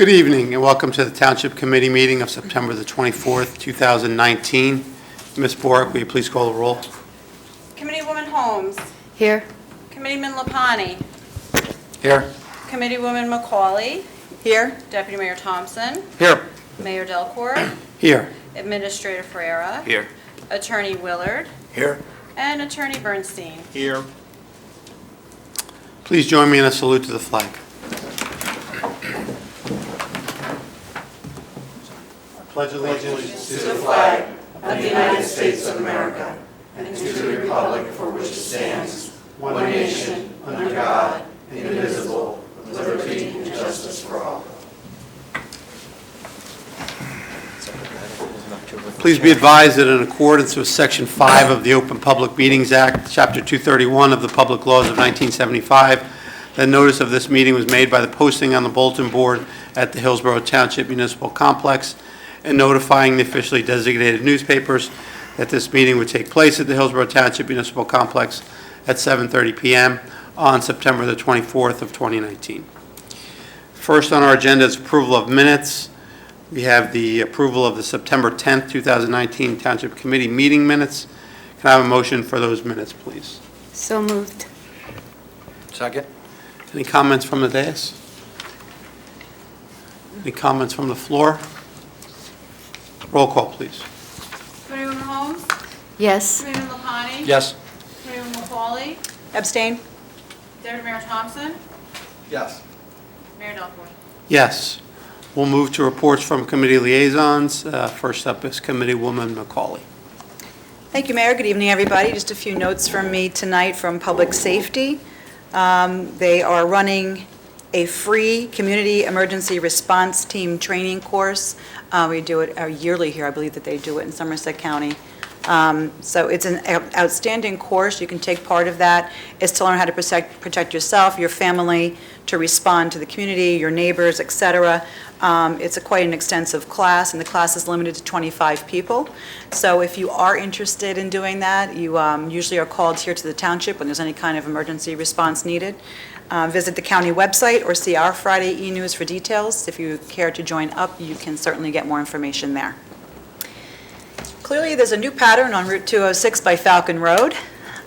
Good evening and welcome to the Township Committee meeting of September the 24th, 2019. Ms. Bork, will you please call the roll? Committeewoman Holmes. Here. Committeeman Lapani. Here. Committeewoman McCauley. Here. Deputy Mayor Thompson. Here. Mayor Delcourt. Here. Administrator Ferreira. Here. Attorney Willard. Here. And Attorney Bernstein. Here. Please join me in a salute to the flag. I pledge allegiance to the flag of the United States of America and to the republic for which it stands, one nation, under God, indivisible, with liberty and justice for all. Please be advised that in accordance with Section 5 of the Open Public Meetings Act, Chapter 231 of the Public Laws of 1975, that notice of this meeting was made by the posting on the bulletin board at the Hillsborough Township Municipal Complex and notifying the officially designated newspapers that this meeting would take place at the Hillsborough Township Municipal Complex at 7:30 p.m. on September the 24th of 2019. First on our agenda is approval of minutes. We have the approval of the September 10th, 2019 Township Committee meeting minutes. Can I have a motion for those minutes, please? So moved. Second. Any comments from the dais? Any comments from the floor? Roll call, please. Committeewoman Holmes. Yes. Committeeman Lapani. Yes. Committeewoman McCauley. Abstain. Deputy Mayor Thompson. Yes. Mayor Delcourt. Yes. We'll move to reports from committee liaisons. First up is Committeewoman McCauley. Thank you, Mayor. Good evening, everybody. Just a few notes from me tonight from Public Safety. They are running a free Community Emergency Response Team training course. We do it yearly here. I believe that they do it in Somerset County. So it's an outstanding course. You can take part of that. It's to learn how to protect yourself, your family, to respond to the community, your neighbors, etc. It's quite an extensive class, and the class is limited to 25 people. So if you are interested in doing that, you usually are called here to the township when there's any kind of emergency response needed. Visit the county website or see our Friday e-news for details. If you care to join up, you can certainly get more information there. Clearly, there's a new pattern on Route 206 by Falcon Road.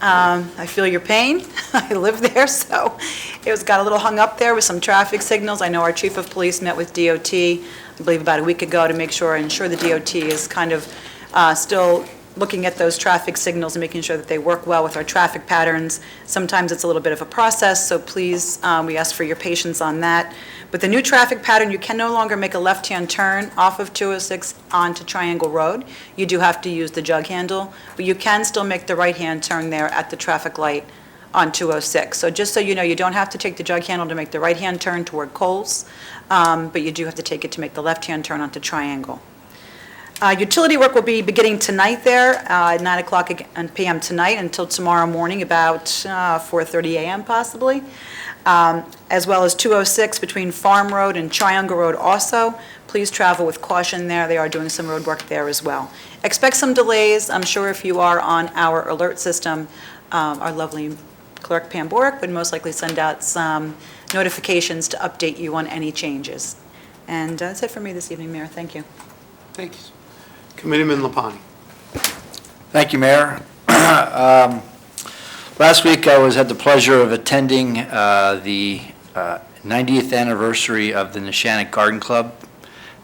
I feel your pain. I live there, so it got a little hung up there with some traffic signals. I know our chief of police met with DOT, I believe about a week ago, to ensure the DOT is kind of still looking at those traffic signals and making sure that they work well with our traffic patterns. Sometimes it's a little bit of a process, so please, we ask for your patience on that. With the new traffic pattern, you can no longer make a left-hand turn off of 206 onto Triangle Road. You do have to use the jug handle, but you can still make the right-hand turn there at the traffic light on 206. So just so you know, you don't have to take the jug handle to make the right-hand turn toward Coles, but you do have to take it to make the left-hand turn onto Triangle. Utility work will be beginning tonight there at 9 o'clock p.m. tonight until tomorrow morning about 4:30 a.m. possibly, as well as 206 between Farm Road and Triangle Road also. Please travel with caution there. They are doing some road work there as well. Expect some delays. I'm sure if you are on our alert system, our lovely clerk Pam Borick would most likely send out some notifications to update you on any changes. And that's it for me this evening, Mayor. Thank you. Thank you. Committeeman Lapani. Thank you, Mayor. Last week I had the pleasure of attending the 90th anniversary of the NESHANIC Garden Club.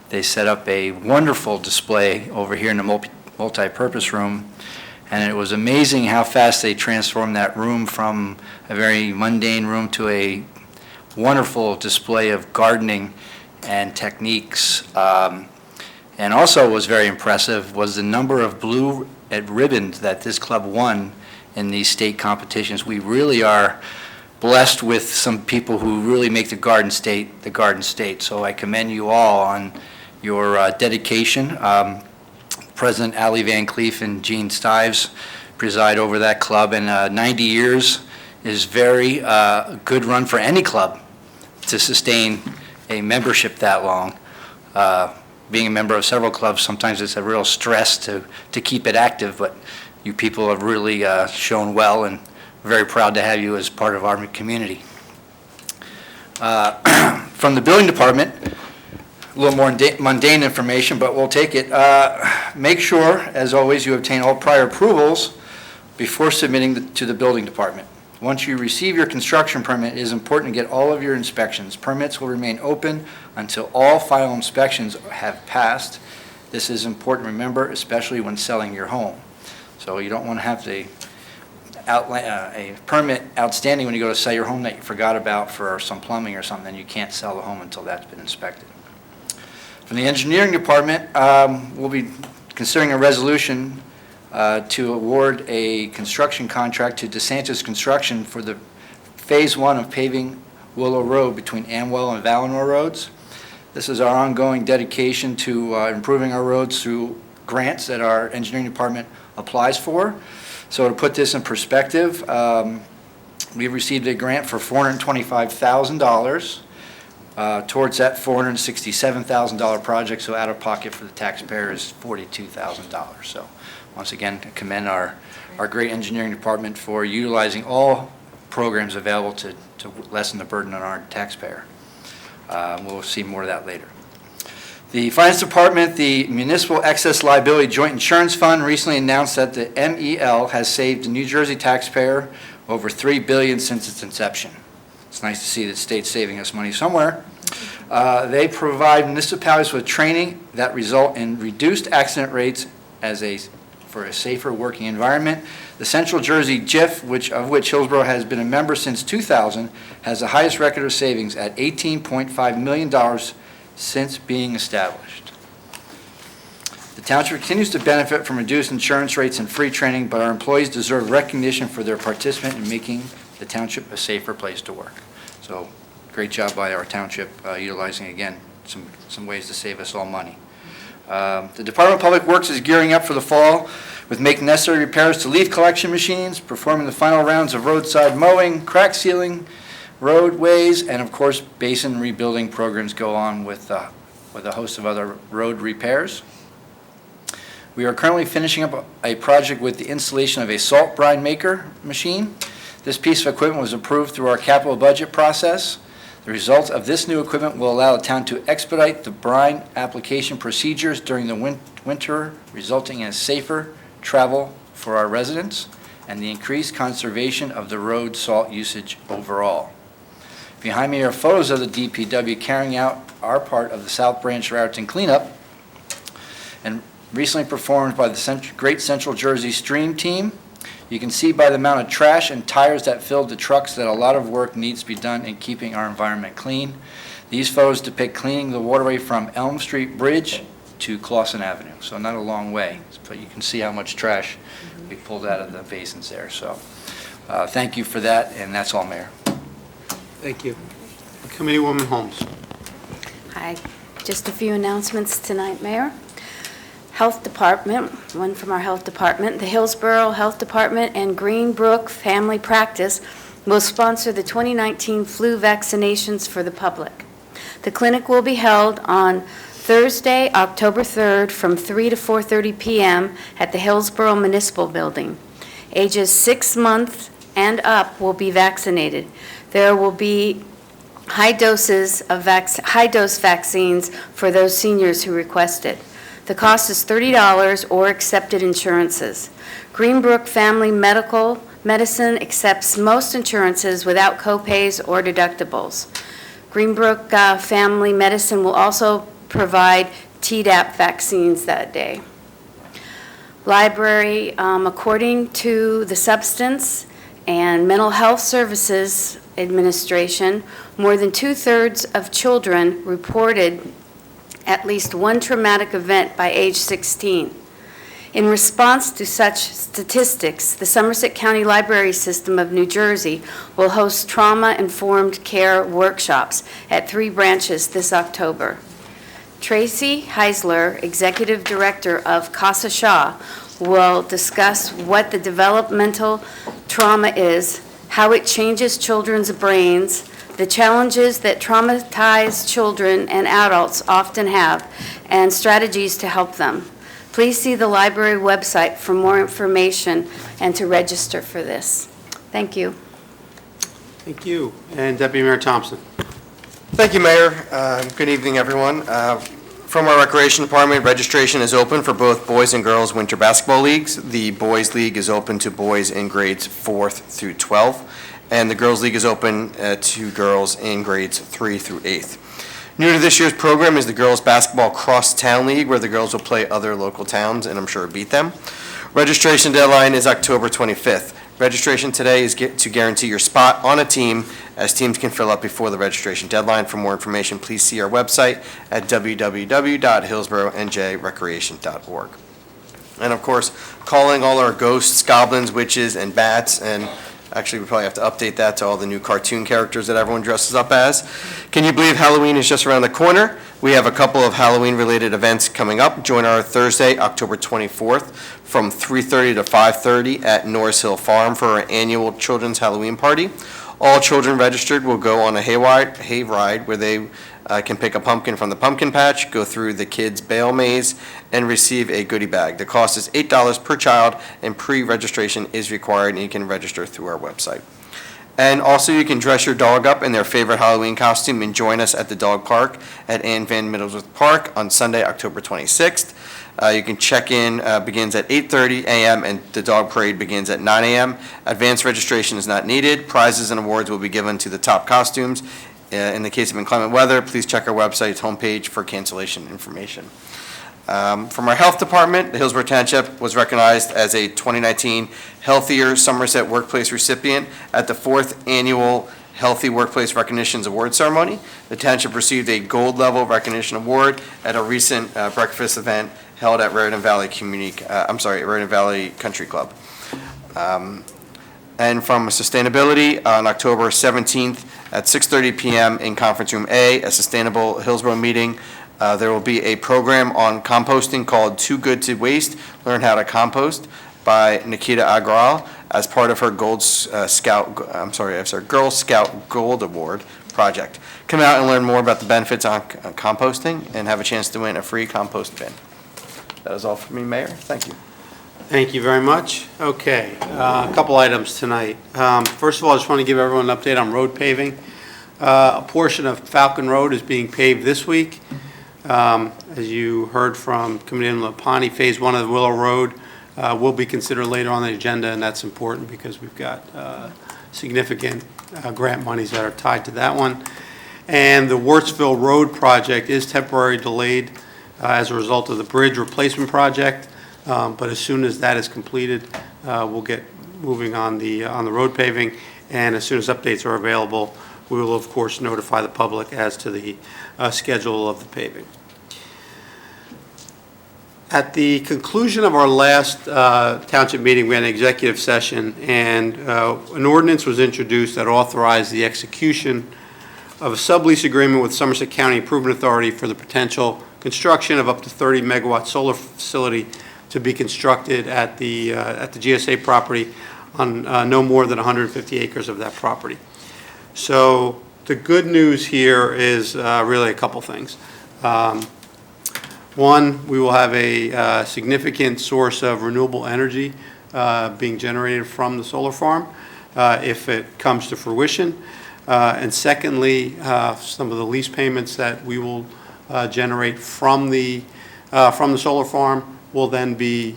They set up a wonderful display over here in the multi-purpose room, and it was amazing how fast they transformed that room from a very mundane room to a wonderful display of gardening and techniques. And also was very impressive was the number of blue ribbons that this club won in these state competitions. We really are blessed with some people who really make the Garden State. So I commend you all on your dedication. President Ali Van Cleef and Gene Stives preside over that club, and 90 years is very good run for any club to sustain a membership that long. Being a member of several clubs, sometimes it's a real stress to keep it active, but you people have really shown well, and we're very proud to have you as part of our community. From the building department, a little more mundane information, but we'll take it. Make sure, as always, you obtain all prior approvals before submitting to the building department. Once you receive your construction permit, it is important to get all of your inspections. Permits will remain open until all final inspections have passed. This is important to remember, especially when selling your home. So you don't want to have a permit outstanding when you go to sell your home that you forgot about for some plumbing or something, and you can't sell the home until that's been inspected. From the engineering department, we'll be considering a resolution to award a construction contract to DeSantis Construction for the Phase 1 of paving Willow Road between Amwell and Valinor Roads. This is our ongoing dedication to improving our roads through grants that our engineering department applies for. So to put this in perspective, we received a grant for $425,000 towards that $467,000 project, so out of pocket for the taxpayer is $42,000. So once again, to commend our great engineering department for utilizing all programs available to lessen the burden on our taxpayer. We'll see more of that later. The Finance Department, the Municipal Excess Liability Joint Insurance Fund recently announced that the MEL has saved the New Jersey taxpayer over $3 billion since its inception. It's nice to see the state's saving us money somewhere. They provide municipalities with training that result in reduced accident rates for a safer working environment. The Central Jersey JIF, of which Hillsborough has been a member since 2000, has the highest record of savings at $18.5 million since being established. The Township continues to benefit from reduced insurance rates and free training, but our employees deserve recognition for their participation in making the Township a safer place to work. So, great job by our Township utilizing, again, some ways to save us all money. The Department of Public Works is gearing up for the fall with making necessary repairs to leaf collection machines, performing the final rounds of roadside mowing, crack sealing, roadways, and of course, basin rebuilding programs go on with a host of other road repairs. We are currently finishing up a project with the installation of a salt brine maker machine. This piece of equipment was approved through our capital budget process. The result of this new equipment will allow the town to expedite the brine application procedures during the winter, resulting in safer travel for our residents and the increased conservation of the road salt usage overall. Behind me are photos of the DPW carrying out our part of the South Branch Raritan cleanup, and recently performed by the Great Central Jersey Stream Team. You can see by the amount of trash and tires that filled the trucks that a lot of work needs to be done in keeping our environment clean. These photos depict cleaning the waterway from Elm Street Bridge to Clawson Avenue, so not a long way, but you can see how much trash we pulled out of the basins there. So thank you for that, and that's all, Mayor. Thank you. Committeewoman Holmes. Hi. Just a few announcements tonight, Mayor. Health Department, one from our Health Department, the Hillsborough Health Department and Greenbrook Family Practice will sponsor the 2019 flu vaccinations for the public. The clinic will be held on Thursday, October 3rd from 3 to 4:30 p.m. at the Hillsborough Municipal Building. Ages 6 months and up will be vaccinated. There will be high-dose vaccines for those seniors who request it. The cost is $30 or accepted insurances. Greenbrook Family Medicine accepts most insurances without co-pays or deductibles. Greenbrook Family Medicine will also provide Tdap vaccines that day. Library, according to the Substance and Mental Health Services Administration, more than 2/3 of children reported at least one traumatic event by age 16. In response to such statistics, the Somerset County Library System of New Jersey will host trauma-informed care workshops at 3 branches this October. Tracy Heisler, Executive Director of Casa Shaw, will discuss what the developmental trauma is, how it changes children's brains, the challenges that traumatized children and adults often have, and strategies to help them. Please see the library website for more information and to register for this. Thank you. Thank you. And Deputy Mayor Thompson. Thank you, Mayor. Good evening, everyone. From our Recreation Department, registration is open for both boys and girls winter basketball leagues. The boys' league is open to boys in grades 4th through 12th, and the girls' league is open to girls in grades 3 through 8th. New to this year's program is the girls' basketball cross-town league, where the girls will play other local towns, and I'm sure beat them. Registration deadline is October 25th. Registration today is to guarantee your spot on a team, as teams can fill up before the registration deadline. For more information, please see our website at www.hillsboroughNJrecreation.org. And of course, calling all our ghosts, goblins, witches, and bats, and actually we probably have to update that to all the new cartoon characters that everyone dresses up as. Can you believe Halloween is just around the corner? We have a couple of Halloween-related events coming up. Join our Thursday, October 24th, from 3:30 to 5:30 at Norris Hill Farm for our annual Children's Halloween Party. All children registered will go on a hayride where they can pick a pumpkin from the pumpkin patch, go through the kids' BELLE maze, and receive a goodie bag. The cost is $8 per child, and pre-registration is required, and you can register through our website. And also, you can dress your dog up in their favorite Halloween costume and join us at the dog park at Ann Van Middlesworth Park on Sunday, October 26th. You can check in, begins at 8:30 a.m. and the dog parade begins at 9 a.m. Advanced registration is not needed. Prizes and awards will be given to the top costumes. In the case of inclement weather, please check our website's homepage for cancellation information. From our health department, the Hillsborough Township was recognized as a 2019 Healthier Somerset Workplace recipient at the 4th Annual Healthy Workplace Recognitions Award Ceremony. The township received a gold level recognition award at a recent breakfast event held at Raritan Valley Raritan Valley Country Club. And from Sustainability, on October 17th at 6:30 p.m. in Conference Room A, a Sustainable Hillsborough meeting. There will be a program on composting called Too Good to Waste, Learn How to Compost, by Nikita Agrawal as part of her Girl Scout Gold Award project. Come out and learn more about the benefits on composting and have a chance to win a free compost bin. That is all for me, Mayor. Thank you. Thank you very much. Okay, a couple items tonight. First of all, I just want to give everyone an update on road paving. A portion of Falcon Road is being paved this week. As you heard from coming in Lapani, Phase 1 of Willow Road will be considered later on the agenda, and that's important because we've got significant grant monies that are tied to that one. And the Wurtsville Road project is temporarily delayed as a result of the bridge replacement project, but as soon as that is completed, we'll get moving on the road paving, and as soon as updates are available, we will of course notify the public as to the schedule of the paving. At the conclusion of our last township meeting, we had an executive session, and an ordinance was introduced that authorized the execution of a sublease agreement with Somerset County Improvement Authority for the potential construction of up to 30 megawatt solar facility to be constructed at the GSA property on no more than 150 acres of that property. So the good news here is really a couple things. One, we will have a significant source of renewable energy being generated from the solar farm if it comes to fruition. And secondly, some of the lease payments that we will generate from the solar farm will then be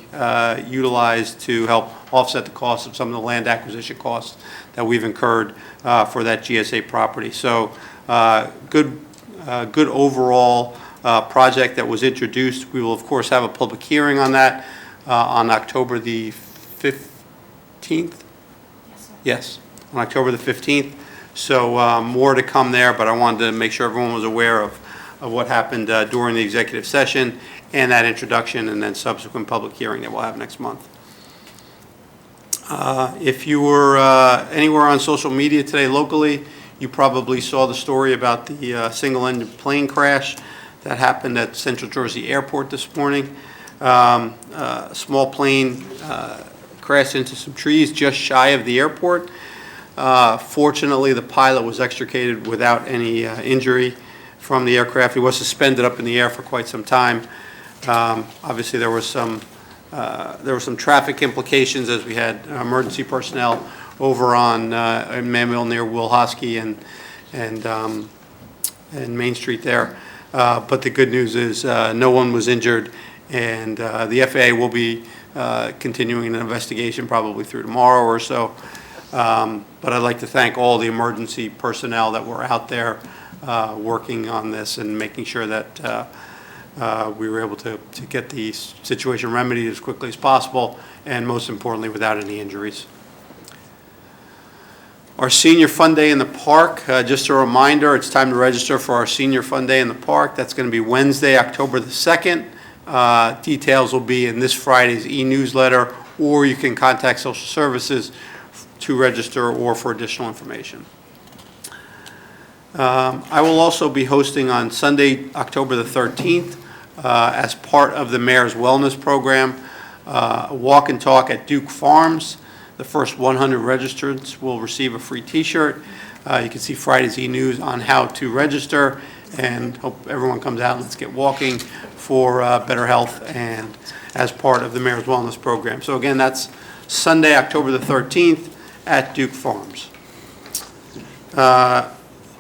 utilized to help offset the cost of some of the land acquisition costs that we've incurred for that GSA property. So good overall project that was introduced. We will of course have a public hearing on that on October the 15th? Yes, on October the 15th. So more to come there, but I wanted to make sure everyone was aware of what happened during the executive session and that introduction and then subsequent public hearing that we'll have next month. If you were anywhere on social media today locally, you probably saw the story about the single-engine plane crash that happened at Central Jersey Airport this morning. A small plane crashed into some trees just shy of the airport. Fortunately, the pilot was extricated without any injury from the aircraft. He was suspended up in the air for quite some time. Obviously, there were some traffic implications as we had emergency personnel over on Manuel near Wilhosky and in Main Street there. But the good news is no one was injured, and the FAA will be continuing an investigation probably through tomorrow or so. But I'd like to thank all the emergency personnel that were out there working on this and making sure that we were able to get the situation remedied as quickly as possible, and most importantly, without any injuries. Our Senior Fun Day in the Park, just a reminder, it's time to register for our Senior Fun Day in the Park. That's going to be Wednesday, October the 2nd. Details will be in this Friday's e-newsletter, or you can contact Social Services to register or for additional information. I will also be hosting on Sunday, October the 13th, as part of the Mayor's Wellness Program, a walk and talk at Duke Farms. The first 100 registrants will receive a free T-shirt. You can see Friday's e-news on how to register, and hope everyone comes out and let's get walking for better health and as part of the Mayor's Wellness Program. So again, that's Sunday, October the 13th at Duke Farms.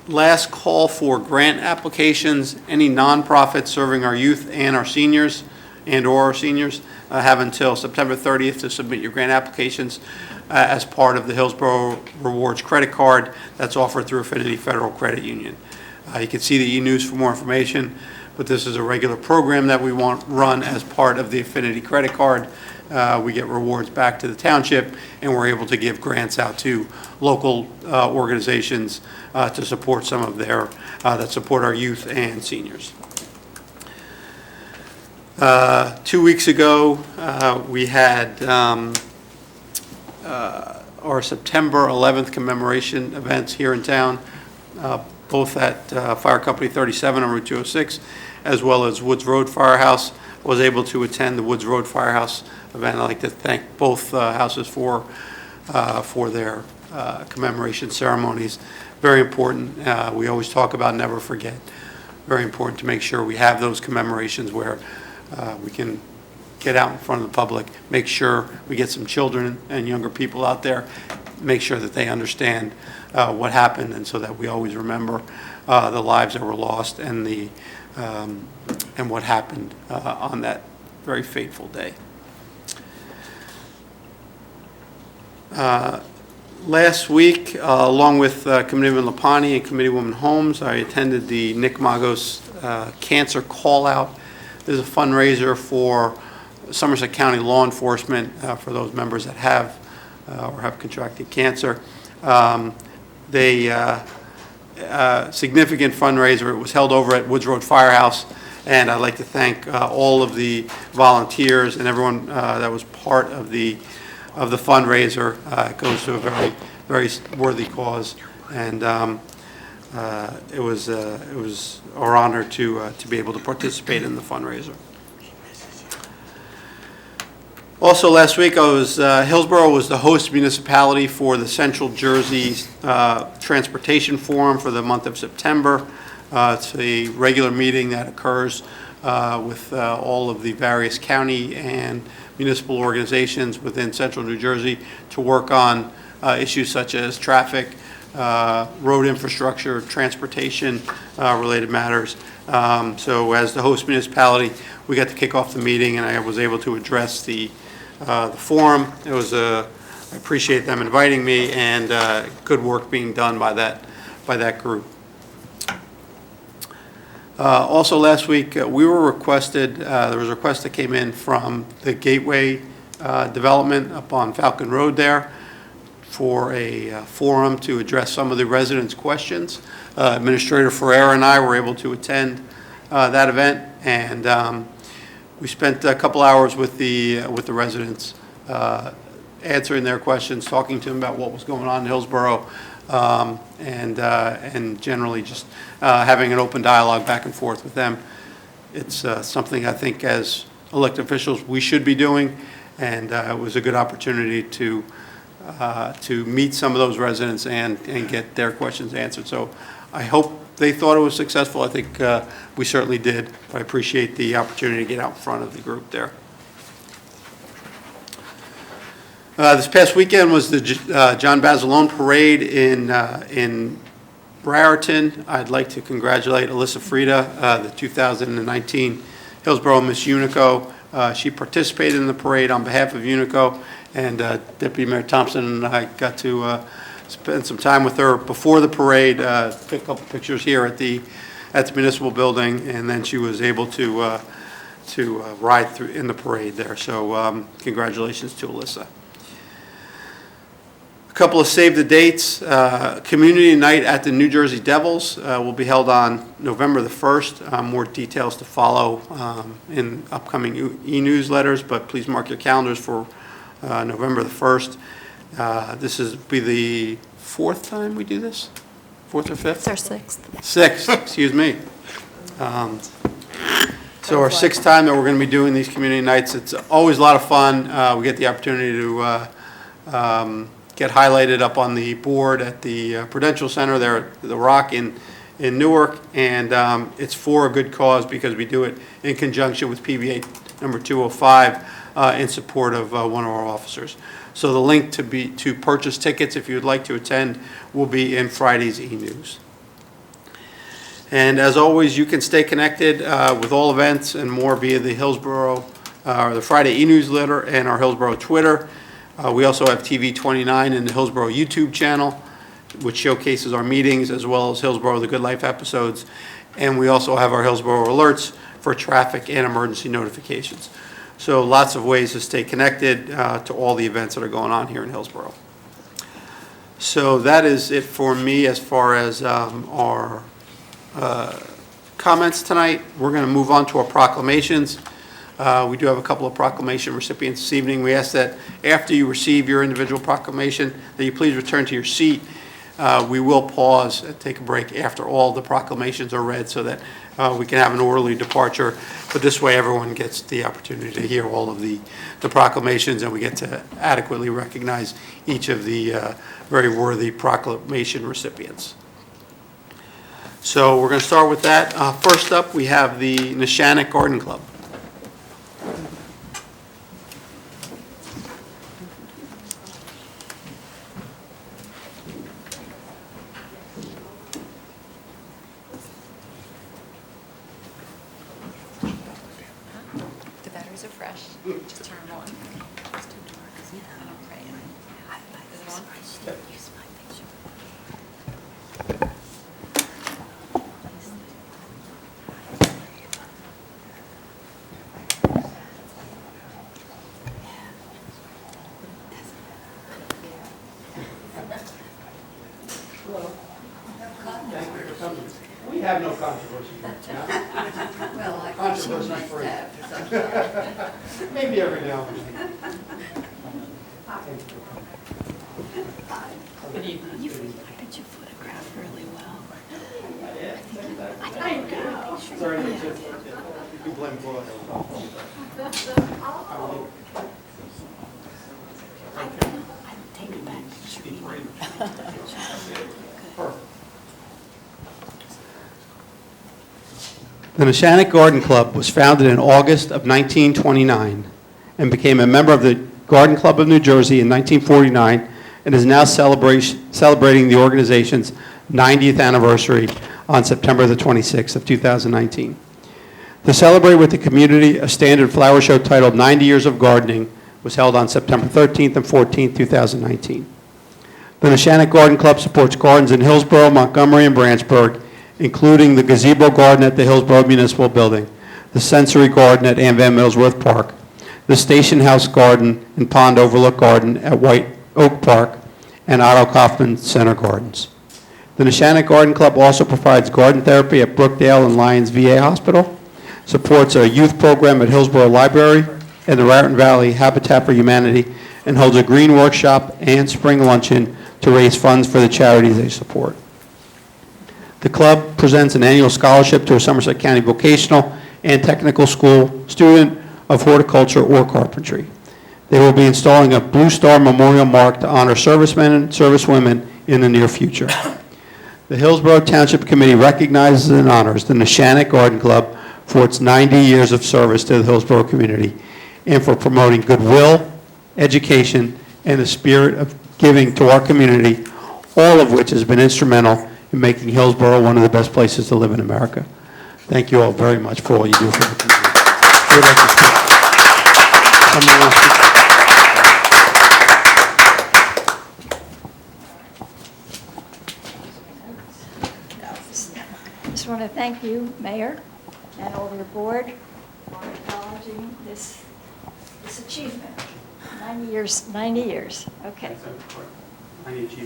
Last call for grant applications. Any nonprofits serving our youth and our seniors and/or our seniors have until September 30th to submit your grant applications as part of the Hillsborough Rewards credit card that's offered through Affinity Federal Credit Union. You can see the e-news for more information, but this is a regular program that we want run as part of the Affinity credit card. We get rewards back to the township, and we're able to give grants out to local organizations to support some of their, that support our youth and seniors. 2 weeks ago, we had our September 11th commemoration events here in town, both at Fire Company 37 on Route 206, as well as Woods Road Firehouse. I was able to attend the Woods Road Firehouse event. I'd like to thank both houses for their commemoration ceremonies. Very important. We always talk about never forget. Very important to make sure we have those commemorations where we can get out in front of the public, make sure we get some children and younger people out there, make sure that they understand what happened, and so that we always remember the lives that were lost and the and what happened on that very fateful day. Last week, along with Committeeman Lapani and Committeewoman Holmes, I attended the Nick Magos Cancer Call-Out. This is a fundraiser for Somerset County law enforcement for those members that have or have contracted cancer. Significant fundraiser. It was held over at Woods Road Firehouse, and I'd like to thank all of the volunteers and everyone that was part of the fundraiser. It goes to a very, very worthy cause, and it was our honor to be able to participate in the fundraiser. Also, last week, Hillsborough was the host municipality for the Central Jersey Transportation Forum for the month of September. It's a regular meeting that occurs with all of the various county and municipal organizations within Central New Jersey to work on issues such as traffic, road infrastructure, transportation related matters. So as the host municipality, we got to kick off the meeting, and I was able to address the forum. It was I appreciate them inviting me, and good work being done by that group. Also last week, we were requested, there was a request that came in from the Gateway development up on Falcon Road there for a forum to address some of the residents' questions. Administrator Ferreira and I were able to attend that event, and we spent a couple hours with the residents, answering their questions, talking to them about what was going on in Hillsborough, and generally just having an open dialogue back and forth with them. It's something I think as elected officials we should be doing, and it was a good opportunity to meet some of those residents and get their questions answered. So I hope they thought it was successful. I think we certainly did. I appreciate the opportunity to get out in front of the group there. This past weekend was the John Basilone Parade in Brereton, I'd like to congratulate Alyssa Frida, the 2019 Hillsborough Miss Unico. She participated in the parade on behalf of Unico, and Deputy Mayor Thompson and I got to spend some time with her before the parade, took a couple pictures here at the Municipal building, and then she was able to ride through in the parade there. So congratulations to Alyssa. A couple of save the dates. Community night at the New Jersey Devils will be held on November the 1st. More details to follow in upcoming e-newsletters, but please mark your calendars for November the 1st. This is be the fourth time we do this? Fourth or fifth? It's our sixth. Sixth, excuse me. So our sixth time that we're going to be doing these community nights. It's always a lot of fun. We get the opportunity to get highlighted up on the board at the Prudential Center there at the Rock in Newark, and it's for a good cause because we do it in conjunction with PBA number 205 in support of one of our officers. So the link to purchase tickets if you would like to attend will be in Friday's e-news. And as always, you can stay connected with all events and more via the Hillsborough, the Friday e-newsletter and our Hillsborough Twitter. We also have TV 29 in the Hillsborough YouTube channel, which showcases our meetings as well as Hillsborough The Good Life episodes. And we also have our Hillsborough Alerts for traffic and emergency notifications. So lots of ways to stay connected to all the events that are going on here in Hillsborough. So that is it for me as far as our comments tonight. We're going to move on to our proclamations. We do have a couple of proclamation recipients this evening. We ask that after you receive your individual proclamation, that you please return to your seat. We will pause and take a break after all the proclamations are read so that we can have an orderly departure. But this way, everyone gets the opportunity to hear all of the proclamations, and we get to adequately recognize each of the very worthy proclamation recipients. So we're going to start with that. First up, we have the NESHANIC Garden Club. The batteries are fresh. Just turn them on. Okay. Is it on? We have no controversy. Controversy free. Maybe every now and then. Good evening. I bet you photograph really well. Sorry, you can blame Claude. Take it back. The NESHANIC Garden Club was founded in August of 1929 and became a member of the Garden Club of New Jersey in 1949 and is now celebrating the organization's 90th anniversary on September the 26th of 2019. To celebrate with the community, a standard flower show titled 90 Years of Gardening was held on September 13th and 14th, 2019. The NESHANIC Garden Club supports gardens in Hillsborough, Montgomery, and Branchburg, including the gazebo garden at the Hillsborough Municipal Building, the sensory garden at Ann Van Millsworth Park, the Station House Garden and Pond Overlook Garden at White Oak Park, and Otto Kaufman Center Gardens. The NESHANIC Garden Club also provides garden therapy at Brookdale and Lyons VA Hospital, supports a youth program at Hillsborough Library and the Raritan Valley Habitat for Humanity, and holds a green workshop and spring luncheon to raise funds for the charities they support. The club presents an annual scholarship to a Somerset County vocational and technical school student of horticulture or carpentry. They will be installing a Blue Star Memorial Mark to honor servicemen and servicewomen in the near future. The Hillsborough Township Committee recognizes and honors the NESHANIC Garden Club for its 90 years of service to the Hillsborough community and for promoting goodwill, education, and the spirit of giving to our community, all of which has been instrumental in making Hillsborough one of the best places to live in America. Thank you all very much for all you do for the community. Who would like to speak? Someone else speak? Just want to thank you, Mayor, and all your board for acknowledging this achievement. 90 years, 90 years, okay. 90 years is an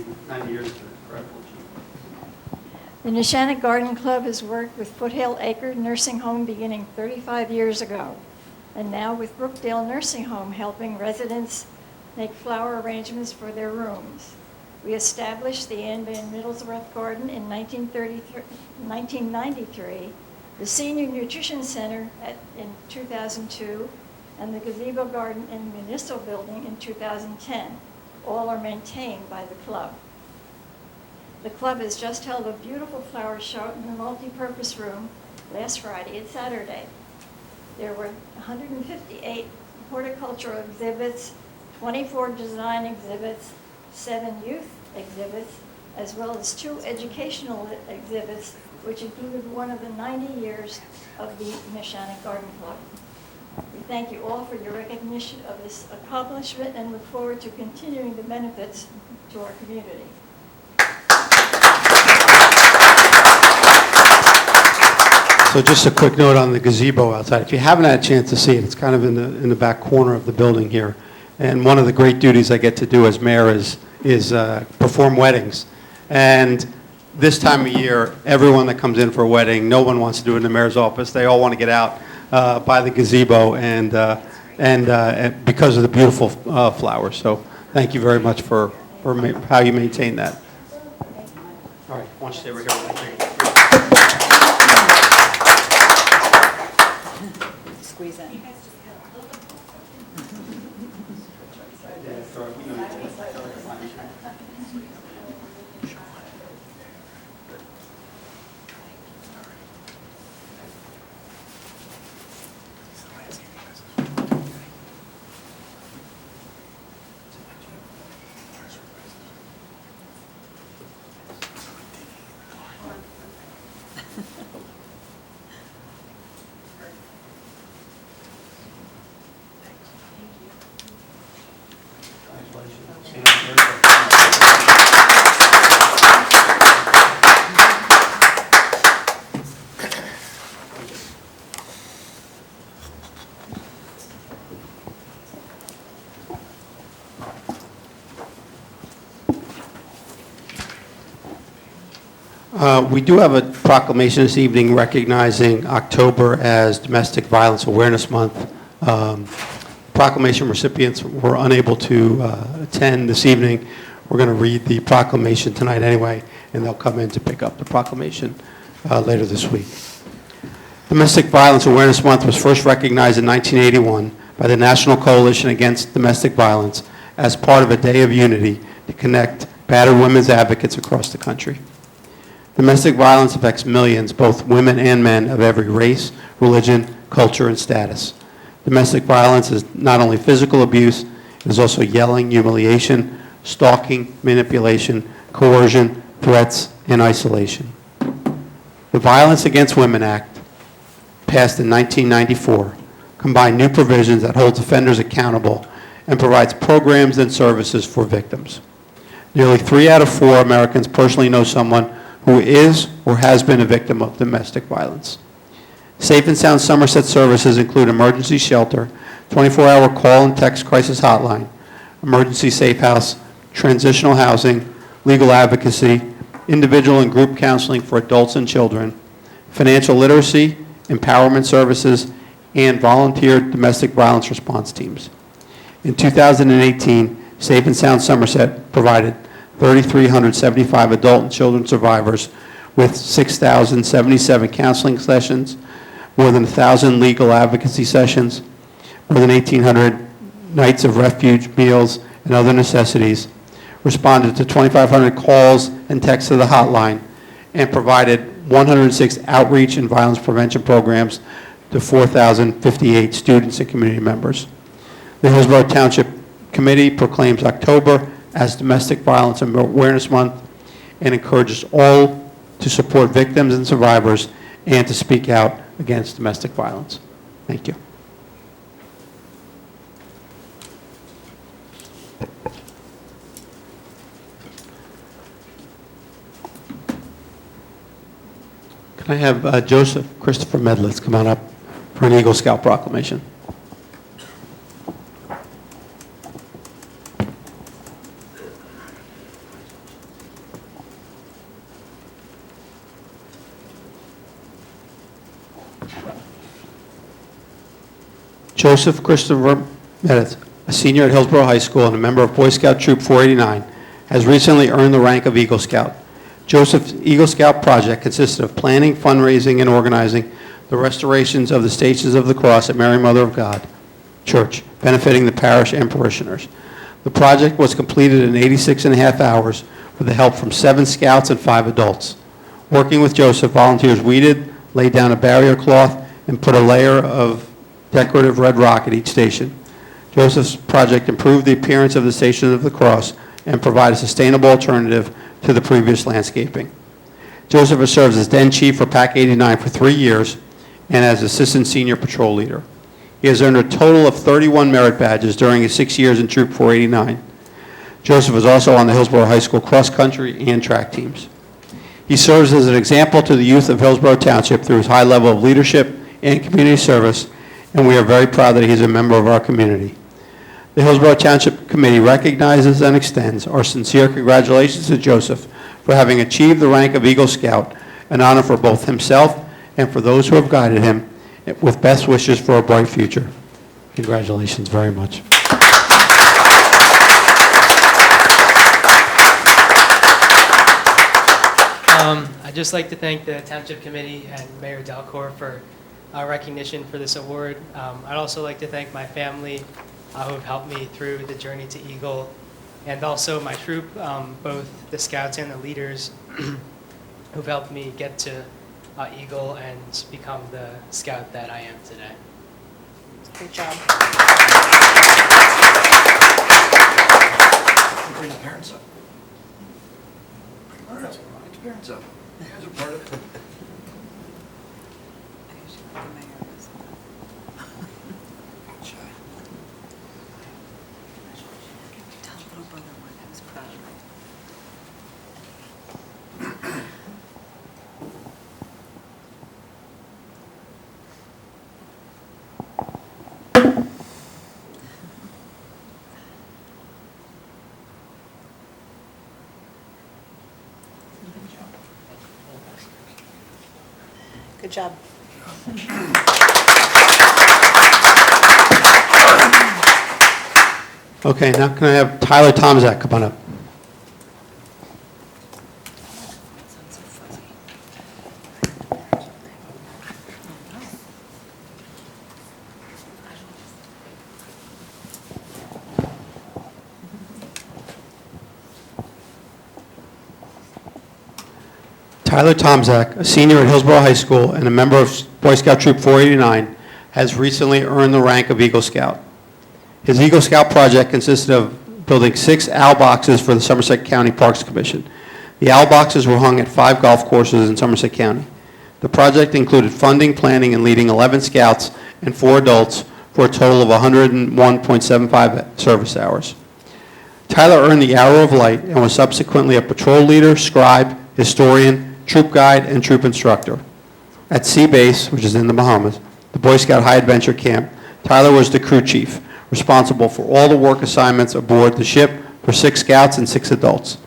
incredible achievement. The NESHANIC Garden Club has worked with Foothill Acre Nursing Home beginning 35 years ago, and now with Brookdale Nursing Home helping residents make flower arrangements for their rooms. We established the Ann Van Middlesworth Garden in 1993, the Senior Nutrition Center in 2002, and the Gazebo Garden in the Municipal Building in 2010. All are maintained by the club. The club has just held a beautiful flower show in the multi-purpose room last Friday and Saturday. There were 158 horticultural exhibits, 24 design exhibits, 7 youth exhibits, as well as 2 educational exhibits, which included one of the 90 years of the NESHANIC Garden Club. We thank you all for your recognition of this accomplishment and look forward to continuing the benefits to our community. So just a quick note on the gazebo outside. If you haven't had a chance to see it, it's kind of in the back corner of the building here. And one of the great duties I get to do as mayor is perform weddings. And this time of year, everyone that comes in for a wedding, no one wants to do it in the mayor's office. They all want to get out by the gazebo and because of the beautiful flowers. So thank you very much for how you maintain that. All right, why don't you stay right here? Squeeze in. We do have a proclamation this evening recognizing October as Domestic Violence Awareness Month. Proclamation recipients were unable to attend this evening. We're going to read the proclamation tonight anyway, and they'll come in to pick up the proclamation later this week. Domestic Violence Awareness Month was first recognized in 1981 by the National Coalition Against Domestic Violence as part of a day of unity to connect battered women's advocates across the country. Domestic violence affects millions, both women and men, of every race, religion, culture, and status. Domestic violence is not only physical abuse, it is also yelling, humiliation, stalking, manipulation, coercion, threats, and isolation. The Violence Against Women Act, passed in 1994, combined new provisions that holds offenders accountable and provides programs and services for victims. Nearly 3 out of 4 Americans personally know someone who is or has been a victim of domestic violence. Safe and Sound Somerset services include emergency shelter, 24-hour call and text crisis hotline, emergency safe house, transitional housing, legal advocacy, individual and group counseling for adults and children, financial literacy, empowerment services, and volunteer domestic violence response teams. In 2018, Safe and Sound Somerset provided 3,375 adult and children survivors with 6,077 counseling sessions, more than 1,000 legal advocacy sessions, more than 1,800 nights of refuge, meals, and other necessities, responded to 2,500 calls and texts to the hotline, and provided 106 outreach and violence prevention programs to 4,058 students and community members. The Hillsborough Township Committee proclaims October as Domestic Violence Awareness Month and encourages all to support victims and survivors, and to speak out against domestic violence. Thank you. Can I have Joseph Christopher Medlitz come on up for an Eagle Scout proclamation? Joseph Christopher Medlitz, a senior at Hillsborough High School and a member of Boy Scout Troop 489, has recently earned the rank of Eagle Scout. Joseph's Eagle Scout project consisted of planning, fundraising, and organizing the restorations of the Stations of the Cross at Mary Mother of God Church, benefiting the parish and parishioners. The project was completed in 86.5 hours with the help from 7 scouts and 5 adults. Working with Joseph, volunteers weeded, laid down a barrier cloth, and put a layer of decorative red rock at each station. Joseph's project improved the appearance of the Station of the Cross and provided a sustainable alternative to the previous landscaping. Joseph has served as Den Chief for PAC 89 for 3 years and as Assistant Senior Patrol Leader. He has earned a total of 31 merit badges during his 6 years in Troop 489. Joseph is also on the Hillsborough High School cross-country and track teams. He serves as an example to the youth of Hillsborough Township through his high level of leadership and community service, and we are very proud that he is a member of our community. The Hillsborough Township Committee recognizes and extends our sincere congratulations to Joseph for having achieved the rank of Eagle Scout, an honor for both himself and for those who have guided him, with best wishes for a bright future. Congratulations very much. I'd just like to thank the Township Committee and Mayor Dalcour for recognition for this award. I'd also like to thank my family who have helped me through the journey to Eagle, and also my troop, both the scouts and the leaders who've helped me get to Eagle and become the scout that I am today. Great job. Bring the parents up. Bring the parents up. You guys are part of it. Good job. Okay, now can I have Tyler Tomzak come on up? Tyler Tomzak, a senior at Hillsborough High School and a member of Boy Scout Troop 489, has recently earned the rank of Eagle Scout. His Eagle Scout project consisted of building 6 owl boxes for the Somerset County Parks Commission. The owl boxes were hung at 5 golf courses in Somerset County. The project included funding, planning, and leading 11 scouts and 4 adults for a total of 101.75 service hours. Tyler earned the Arrow of Light and was subsequently a patrol leader, scribe, historian, troop guide, and troop instructor. At Sea Base, which is in the Bahamas, the Boy Scout High Adventure Camp, Tyler was the crew chief, responsible for all the work assignments aboard the ship for 6 scouts and 6 adults.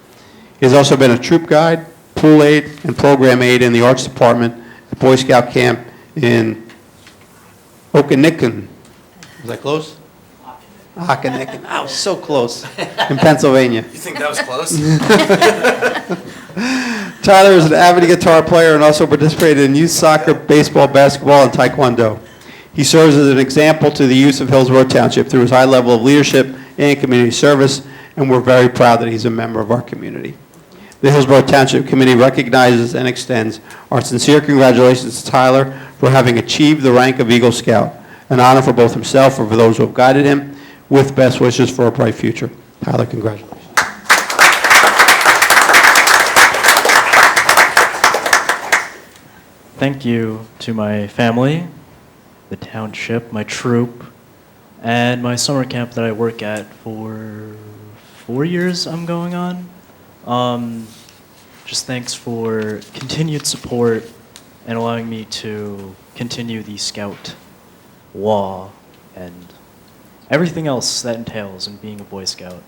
He has also been a troop guide, pool aide, and program aide in the arts department at Boy Scout Camp in Okanagan. Was that close? Okanagan. I was so close. In Pennsylvania. You think that was close? Tyler is an avid guitar player and also participated in youth soccer, baseball, basketball, and taekwondo. He serves as an example to the youth of Hillsborough Township through his high level of leadership and community service, and we're very proud that he's a member of our community. The Hillsborough Township Committee recognizes and extends our sincere congratulations to Tyler for having achieved the rank of Eagle Scout, an honor for both himself and for those who have guided him, with best wishes for a bright future. Tyler, congratulations. thank you to my family, the township, my troop, and my summer camp that I work at for 4 years I'm going on. Just thanks for continued support and allowing me to continue the Scout law and everything else that entails in being a Boy Scout.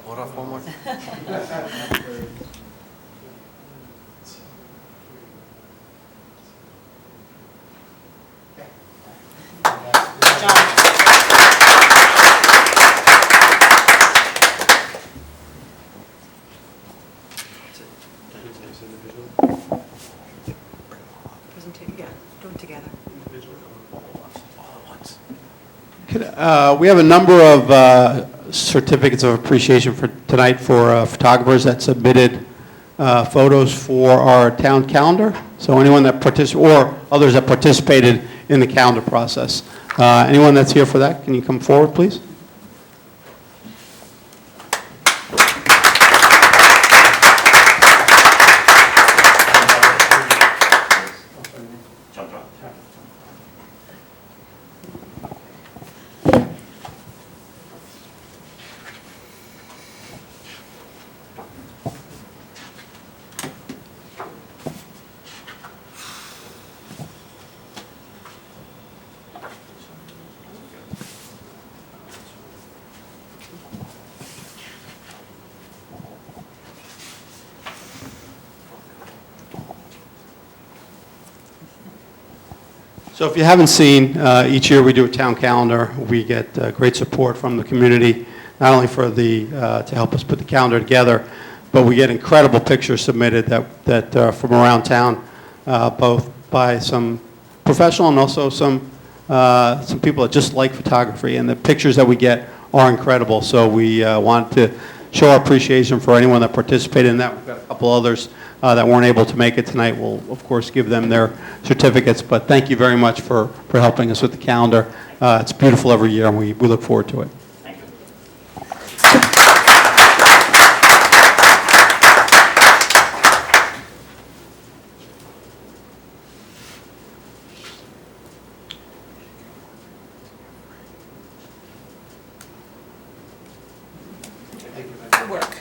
Hold off one more. Do it together. We have a number of certificates of appreciation for tonight for photographers that submitted photos for our town calendar. So anyone that or others that participated in the calendar process. Anyone that's here for that, can you come forward, please? So if you haven't seen, each year we do a town calendar. We get great support from the community, not only for to help us put the calendar together, but we get incredible pictures submitted that are from around town, both by some professional and also some people that just like photography. And the pictures that we get are incredible. So we want to show our appreciation for anyone that participated in that. We've got a couple others that weren't able to make it tonight. We'll, of course, give them their certificates. But thank you very much for helping us with the calendar. It's beautiful every year, and we look forward to it. Thank you. Good work.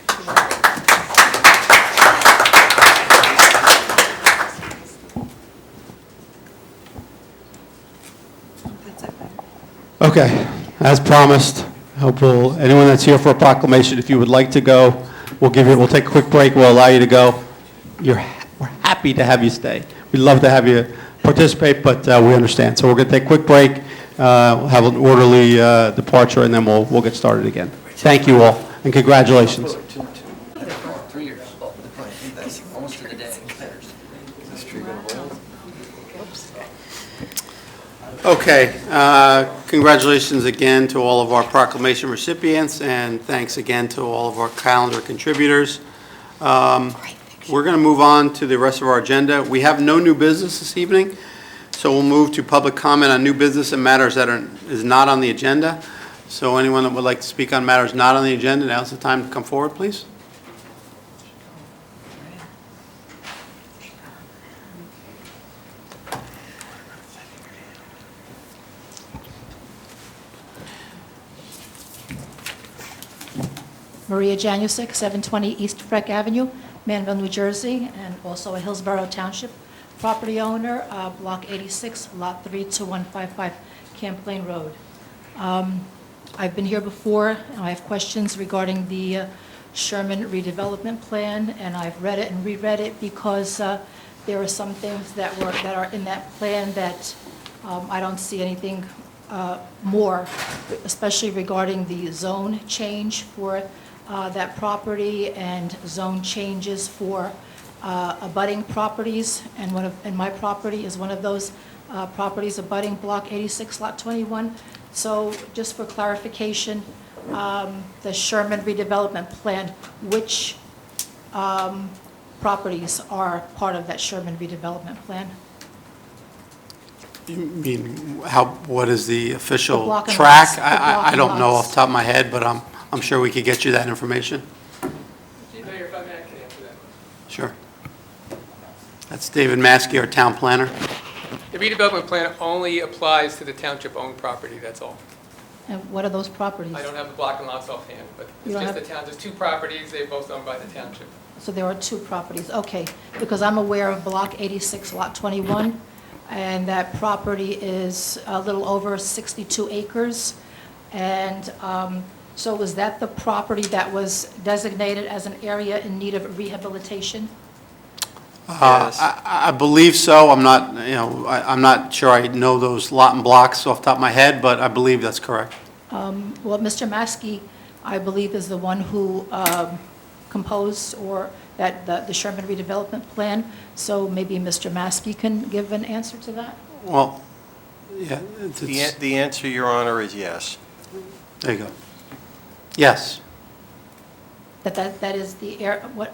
Okay, as promised, anyone that's here for a proclamation, if you would like to go, we'll take a quick break, we'll allow you to go. We're happy to have you stay. We'd love to have you participate, but we understand. So we're going to take a quick break, have an orderly departure, and then we'll get started again. Thank you all, and congratulations. 3 years. Almost to the day. Okay, congratulations again to all of our proclamation recipients, and thanks again to all of our calendar contributors. We're going to move on to the rest of our agenda. We have no new business this evening, so we'll move to public comment on new business and matters that is not on the agenda. So anyone that would like to speak on matters not on the agenda, now's the time to come forward, please. Maria Janusik, 720 East Freck Avenue, Manville, New Jersey, and also a Hillsborough Township property owner, Block 86, Lot 32155, Camp Lane Road. I've been here before, and I have questions regarding the Sherman redevelopment plan, and I've read it and reread it because there are some things that are in that plan that I don't see anything more, especially regarding the zone change for that property and zone changes for abutting properties, and my property is one of those properties abutting Block 86, Lot 21. So just for clarification, the Sherman redevelopment plan, which properties are part of that Sherman redevelopment plan? You mean, what is the The official block and track? lots, the block I and don't know lots. off the top of my head, but I'm sure we could get you that information. Mayor, if I may, I can answer that. Sure. That's David Maskey, our town planner. The redevelopment plan only applies to the township-owned property, that's all. And what are those properties? I don't have the block and lots offhand, but You it's don't just the have- town, there's two properties, they're both owned by the township. So there are two properties, okay, because I'm aware of Block 86, Lot 21, and that property is a little over 62 acres. And so was that the property that was designated as an area in need of rehabilitation? Yes. I believe so. I'm not, I'm not sure I know those lot and blocks off the top of my head, but I believe that's correct. Well, Mr. Maskey, I believe, is the one who composed or the Sherman redevelopment plan, so maybe Mr. Maskey can give an answer to that? Well, yeah, it's- The answer, Your Honor, is yes. there you go. Yes, That is the air, what,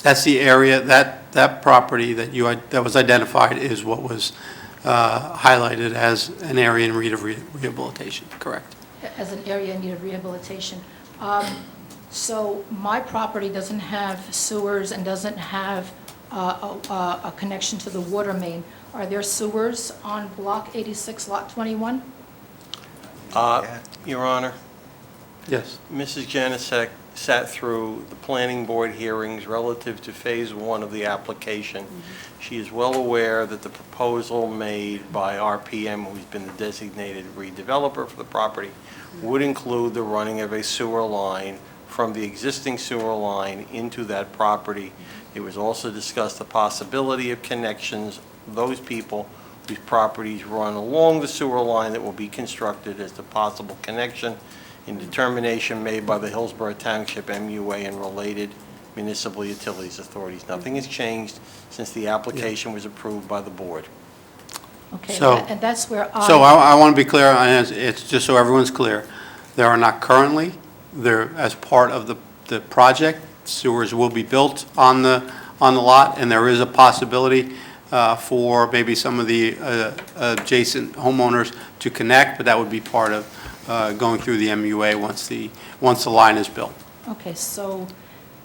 that's the area, that property that was identified is what was highlighted as an area in need of rehabilitation, correct? as an area in need of rehabilitation. So my property doesn't have sewers and doesn't have a connection to the water main. Are there sewers on Block 86, Lot 21? Your Honor, Yes. Mrs. Janasek sat through the planning board hearings relative to Phase 1 of the application. She is well aware that the proposal made by RPM, who's been the designated redeveloper for the property, would include the running of a sewer line from the existing sewer line into that property. It was also discussed the possibility of connections, those people whose properties run along the sewer line that will be constructed as the possible connection in determination made by the Hillsborough Township MUA and related municipal utilities authorities. Nothing has changed since the application was approved by the board. Okay, So- and that's where So I want to be clear, and it's just so everyone's clear, there are not currently, there, as part of the project, sewers will be built on the lot, and there is a possibility for maybe some of the adjacent homeowners to connect, but that would be part of going through the MUA once the line is built. Okay, so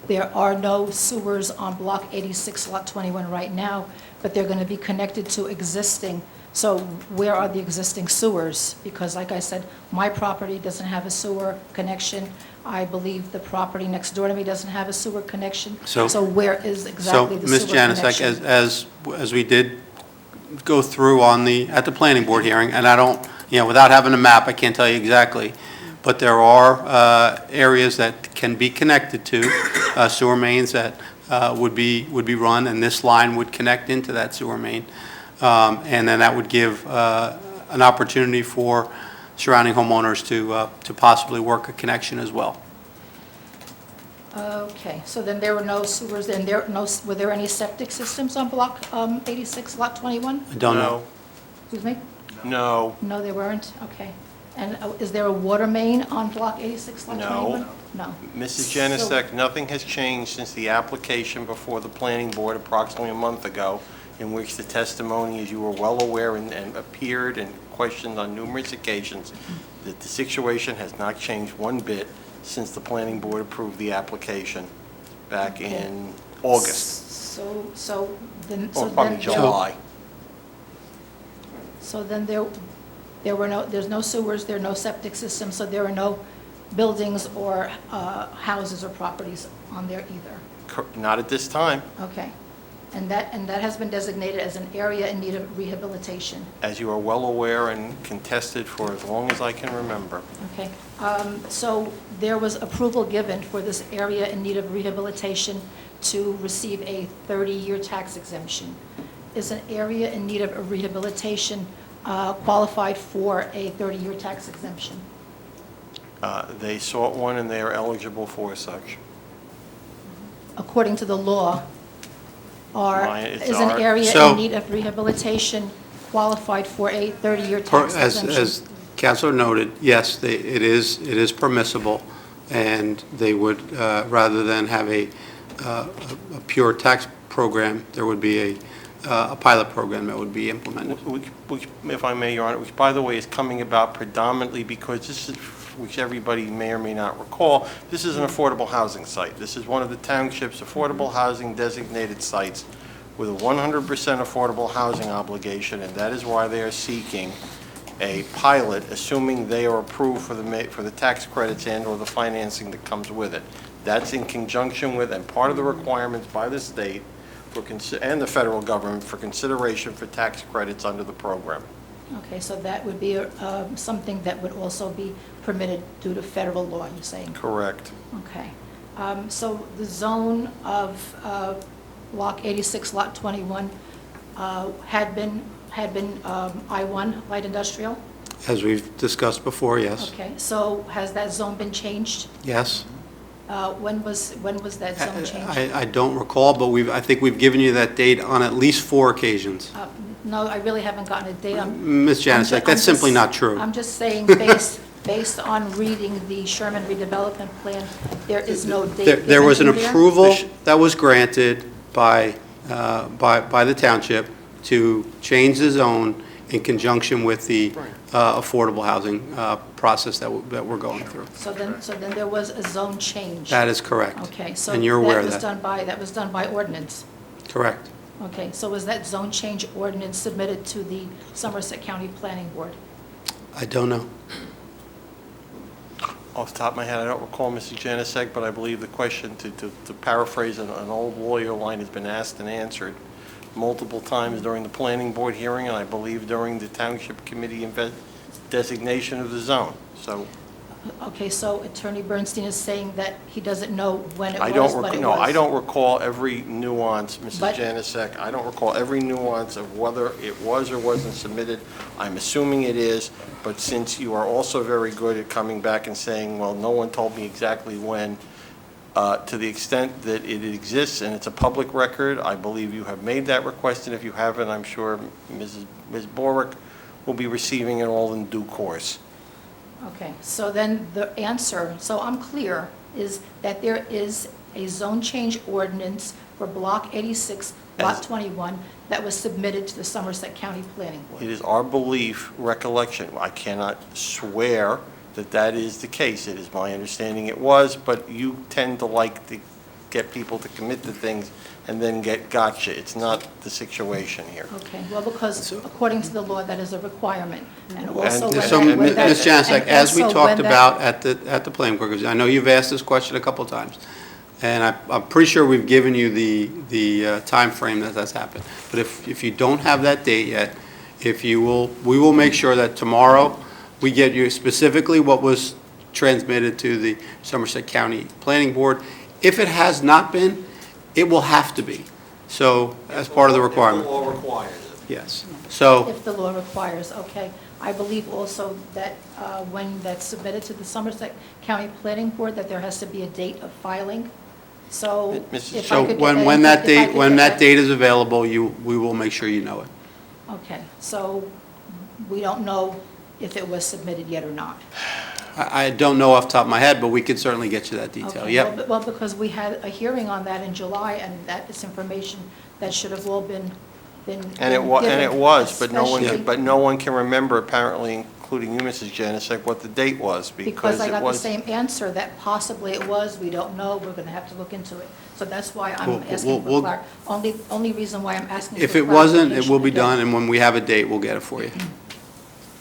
there are no sewers on Block 86, Lot 21 right now, but they're going to be connected to existing. So where are the existing sewers? Because like I said, my property doesn't have a sewer connection. I believe the property next door to me doesn't have a sewer connection. So- where is exactly the sewer So, Ms. Janasek, connection? as we did go through at the planning board hearing, and I don't, without having a map, I can't tell you exactly, but there are areas that can be connected to sewer mains that would be run, and this line would connect into that sewer main. And then that would give an opportunity for surrounding homeowners to possibly work a connection as well. Okay, so then there were no sewers, and were there any septic systems on Block 86, Lot 21? I don't know. Excuse me? No. No, there weren't? Okay. And is there a water main on Block 86, Lot No. 21? No. Mrs. Janasek, nothing has changed since the application before the planning board approximately a month ago, in which the testimony, as you were well aware and appeared and questioned on numerous occasions, that the situation has not changed one bit since the planning board approved the application back in August, So then... or probably July. So then there's no sewers, there are no septic systems, so there are no buildings or houses or properties on there either? Not at this time. Okay. And that has been designated as an area in need of rehabilitation? As you are well aware and contested for as long as I can remember. Okay. So there was approval given for this area in need of rehabilitation to receive a 30-year tax exemption. Is an area in need of rehabilitation qualified for a 30-year tax exemption? They sought one, and they are eligible for such. According to the law, It's is an our- area So- in need of rehabilitation qualified for a 30-year tax exemption? As Counselor noted, yes, it is permissible, and they would, rather than have a pure tax program, there would be a pilot program that would be implemented. Which, if I may, Your Honor, which, by the way, is coming about predominantly because this is, which everybody may or may not recall, this is an affordable housing site. This is one of the Township's affordable housing designated sites with a 100% affordable housing obligation, and that is why they are seeking a pilot, assuming they are approved for the tax credits and/or the financing that comes with it. That's in conjunction with, and part of the requirements by the state and the federal government for consideration for tax credits under the program. Okay, so that would be something that would also be permitted due to federal law, you're saying? Correct. Okay. So the zone of Block 86, Lot 21 had been I-1 light industrial? As we've discussed before, yes. Okay, so has that zone been changed? Yes. When was that zone changed? I don't recall, but I think we've given you that date on at least 4 occasions. No, I really haven't gotten a date. Ms. Janusik, that's simply not true. I'm just saying, based on reading the Sherman redevelopment plan, there is no date. There was an given in there? approval that was granted by the township to change the zone in conjunction with the affordable housing process that we're going through. So then there was a zone change? That is correct. Okay, so And you're aware of that. that was done by ordinance? Correct. Okay, so was that zone change ordinance submitted to the Somerset County Planning Board? I don't know. Off the top of my head, I don't recall, Mrs. Janusik, but I believe the question, to paraphrase an old lawyer line, has been asked and answered multiple times during the planning board hearing, and I believe during the township committee designation of the zone. So Okay, so Attorney Bernstein is saying that he doesn't know when it I was, don't, but it no, was. I don't recall every nuance, Mrs. But- Janusik. I don't recall every nuance of whether it was or wasn't submitted. I'm assuming it is, but since you are also very good at coming back and saying, well, no one told me exactly when, to the extent that it exists and it's a public record, I believe you have made that request, and if you haven't, I'm sure Ms. Borick will be receiving it all in due course. Okay, so then the answer, so I'm clear, is that there is a zone change ordinance for Block 86, Lot As- 21, that was submitted to the Somerset County Planning Board. It is our belief, recollection, I cannot swear that that is the case. It is my understanding it was, but you tend to like to get people to commit to things and then get gotcha. It's not the situation here. Okay, well, because according to the law, that is a requirement. And also And when So, that- when that- Ms. Janusik, and as we also talked when that- about at the planning board, because I know you've asked this question a couple of times, and I'm pretty sure we've given you the timeframe that that's happened. But if you don't have that date yet, we will make sure that tomorrow we get you specifically what was transmitted to the Somerset County Planning Board. If it has not been, it will have to be. So, as part of the requirement. If the law requires it. Yes. So, If the law requires, okay. I believe also that when that's submitted to the Somerset County Planning Board, that there has to be a date of filing. So Mrs. if I so could get when that if I date, could when get that date is available, we will make sure you know it. Okay, so we don't know if it was submitted yet or not. I don't know off the top of my head, but we could certainly get you that detail. Okay, Yep. well, because we had a hearing on that in July, and that is information that should have all been And it given, was, but especially- no one can remember, apparently, including you, Mrs. Janusik, what the date was, Because because I it got the was. same answer, that possibly it was, we don't know, we're going to have to look into it. So that's why I'm We'll- asking we'll- for only reason why I'm asking for If it wasn't, it will be clarification. done, and when we have a date, we'll get it for you.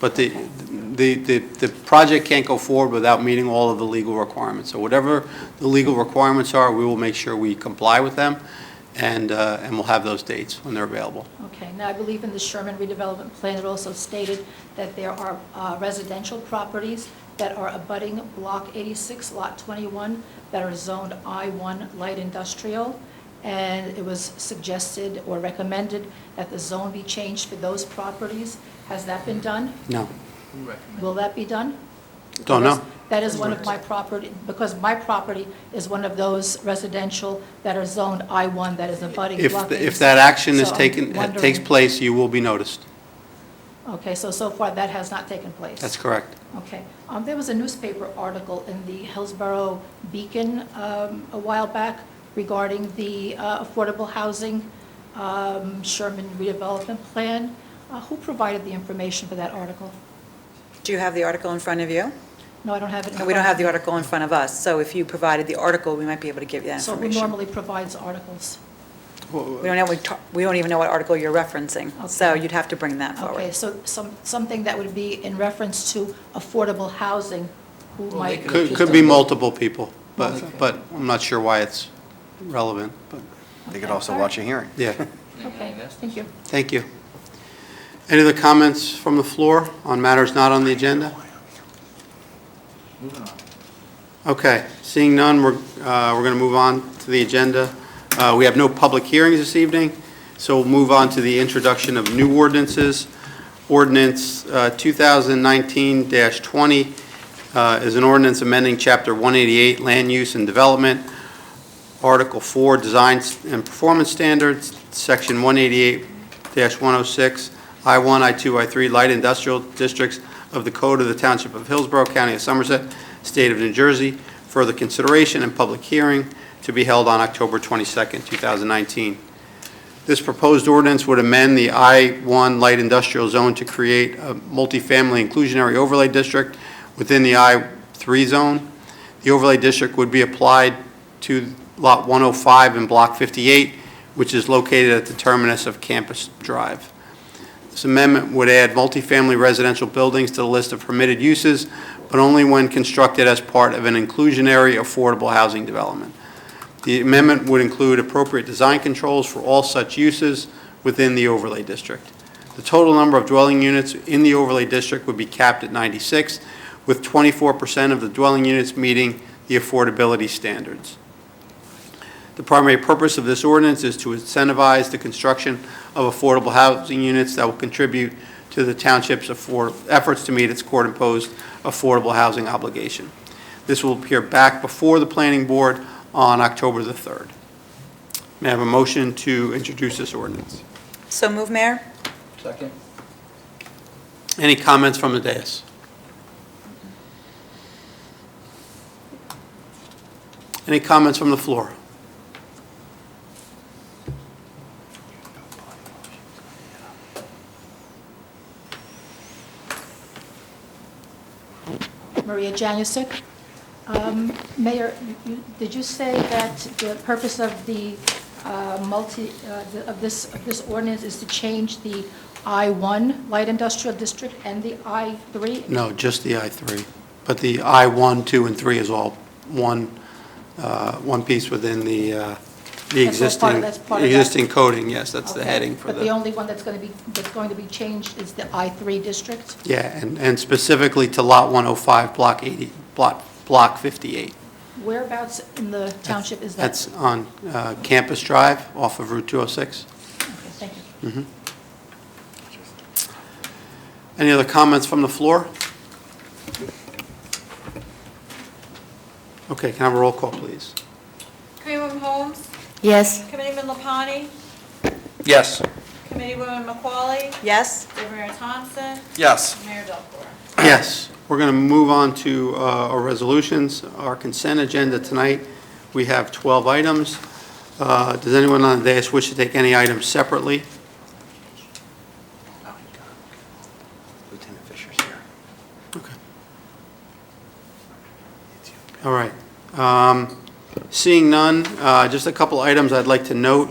But the project can't go forward without meeting all of the legal requirements. So whatever the legal requirements are, we will make sure we comply with them, and we'll have those dates when they're available. Okay, now I believe in the Sherman redevelopment plan, it also stated that there are residential properties that are abutting Block 86, Lot 21, that are zoned I-1 light industrial, and it was suggested or recommended that the zone be changed for those properties. Has that been done? No, Will that be done? don't know. That is one of my property, because my property is one of those residential that are zoned I-1, that is abutting Block 86. If that action is So I'm taken, wondering- takes place, you will be noticed. Okay, so far that has not taken place? That's correct. Okay. There was a newspaper article in the Hillsborough Beacon a while back regarding the affordable housing Sherman redevelopment plan. Who provided the information for that article? Do you have the article in front of you? No, I don't have it. in No, we don't front have of the me. article in front of us, so if you provided the article, we might be able to give you that So who information. normally provides articles? We don't even know what article you're referencing, so Okay. you'd have to bring that forward. Okay, so something that would be in reference to affordable housing, who might? Could be multiple people, but I'm not sure why it's relevant, but, They could also watch a hearing. yeah. Okay, thank you. Thank you. Any other comments from the floor on matters not on the agenda? Okay, seeing none, we're going to move on to the agenda. We have no public hearings this evening, so we'll move on to the introduction of new ordinances. Ordinance 2019-20 is an ordinance amending Chapter 188, Land Use and Development, Article 4, Design and Performance Standards, Section 188-106, I-1, I-2, I-3 Light Industrial Districts of the Code of the Township of Hillsborough, County of Somerset, State of New Jersey, further consideration and public hearing to be held on October 22nd, 2019. This proposed ordinance would amend the I-1 Light Industrial Zone to create a multifamily inclusionary overlay district within the I-3 zone. The overlay district would be applied to Lot 105 in Block 58, which is located at the terminus of Campus Drive. This amendment would add multifamily residential buildings to the list of permitted uses, but only when constructed as part of an inclusionary affordable housing development. The amendment would include appropriate design controls for all such uses within the overlay district. The total number of dwelling units in the overlay district would be capped at 96, with 24% of the dwelling units meeting the affordability standards. The primary purpose of this ordinance is to incentivize the construction of affordable housing units that will contribute to the township's efforts to meet its court-imposed affordable housing obligation. This will appear back before the planning board on October the 3rd. May I have a motion to introduce this ordinance? So move, Mayor? Second. Any comments from the dais? Any comments from the floor? Maria Janusik. Mayor, did you say that the purpose of the of this ordinance is to change the I-1 light industrial district and the I-3? No, just the I-3. But the I-1, 2, and 3 is all one piece within the That's all part of that? existing coding, yes, that's the Okay, heading for But the only one that's going to be changed is the I-3 district? Yeah, and specifically to Lot 105, Block 58. Whereabouts in the township is that? That's on Campus Drive off of Route 206. Okay, thank you. Any other comments from the floor? Okay, can I have a roll call, please? Committeewoman Holmes? Yes. Committeeman Lapani? Yes. Committeewoman McCauley? Yes? Deputy Mayor Thompson? Yes. Mayor Delcor? Yes, we're going to move on to our resolutions. Our consent agenda tonight, we have 12 items. Does anyone on the dais wish to take any items separately? Lieutenant Fisher's here. Okay. All right. Seeing none, just a couple items I'd like to note.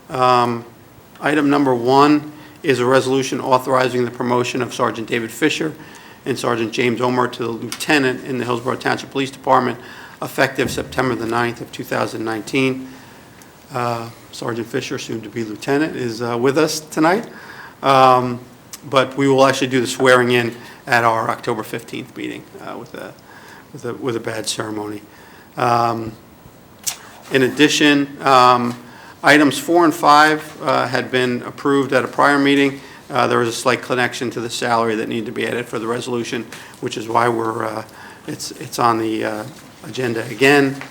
Item number 1 is a resolution authorizing the promotion of Sergeant David Fisher and Sergeant James Omar to the lieutenant in the Hillsborough Township Police Department effective September the 9th of 2019. Sergeant Fisher, soon to be lieutenant, is with us tonight. But we will actually do the swearing in at our October 15th meeting with a badge ceremony. In addition, items 4 and 5 had been approved at a prior meeting. There was a slight connection to the salary that needed to be added for the resolution, which is why we're it's on the agenda again.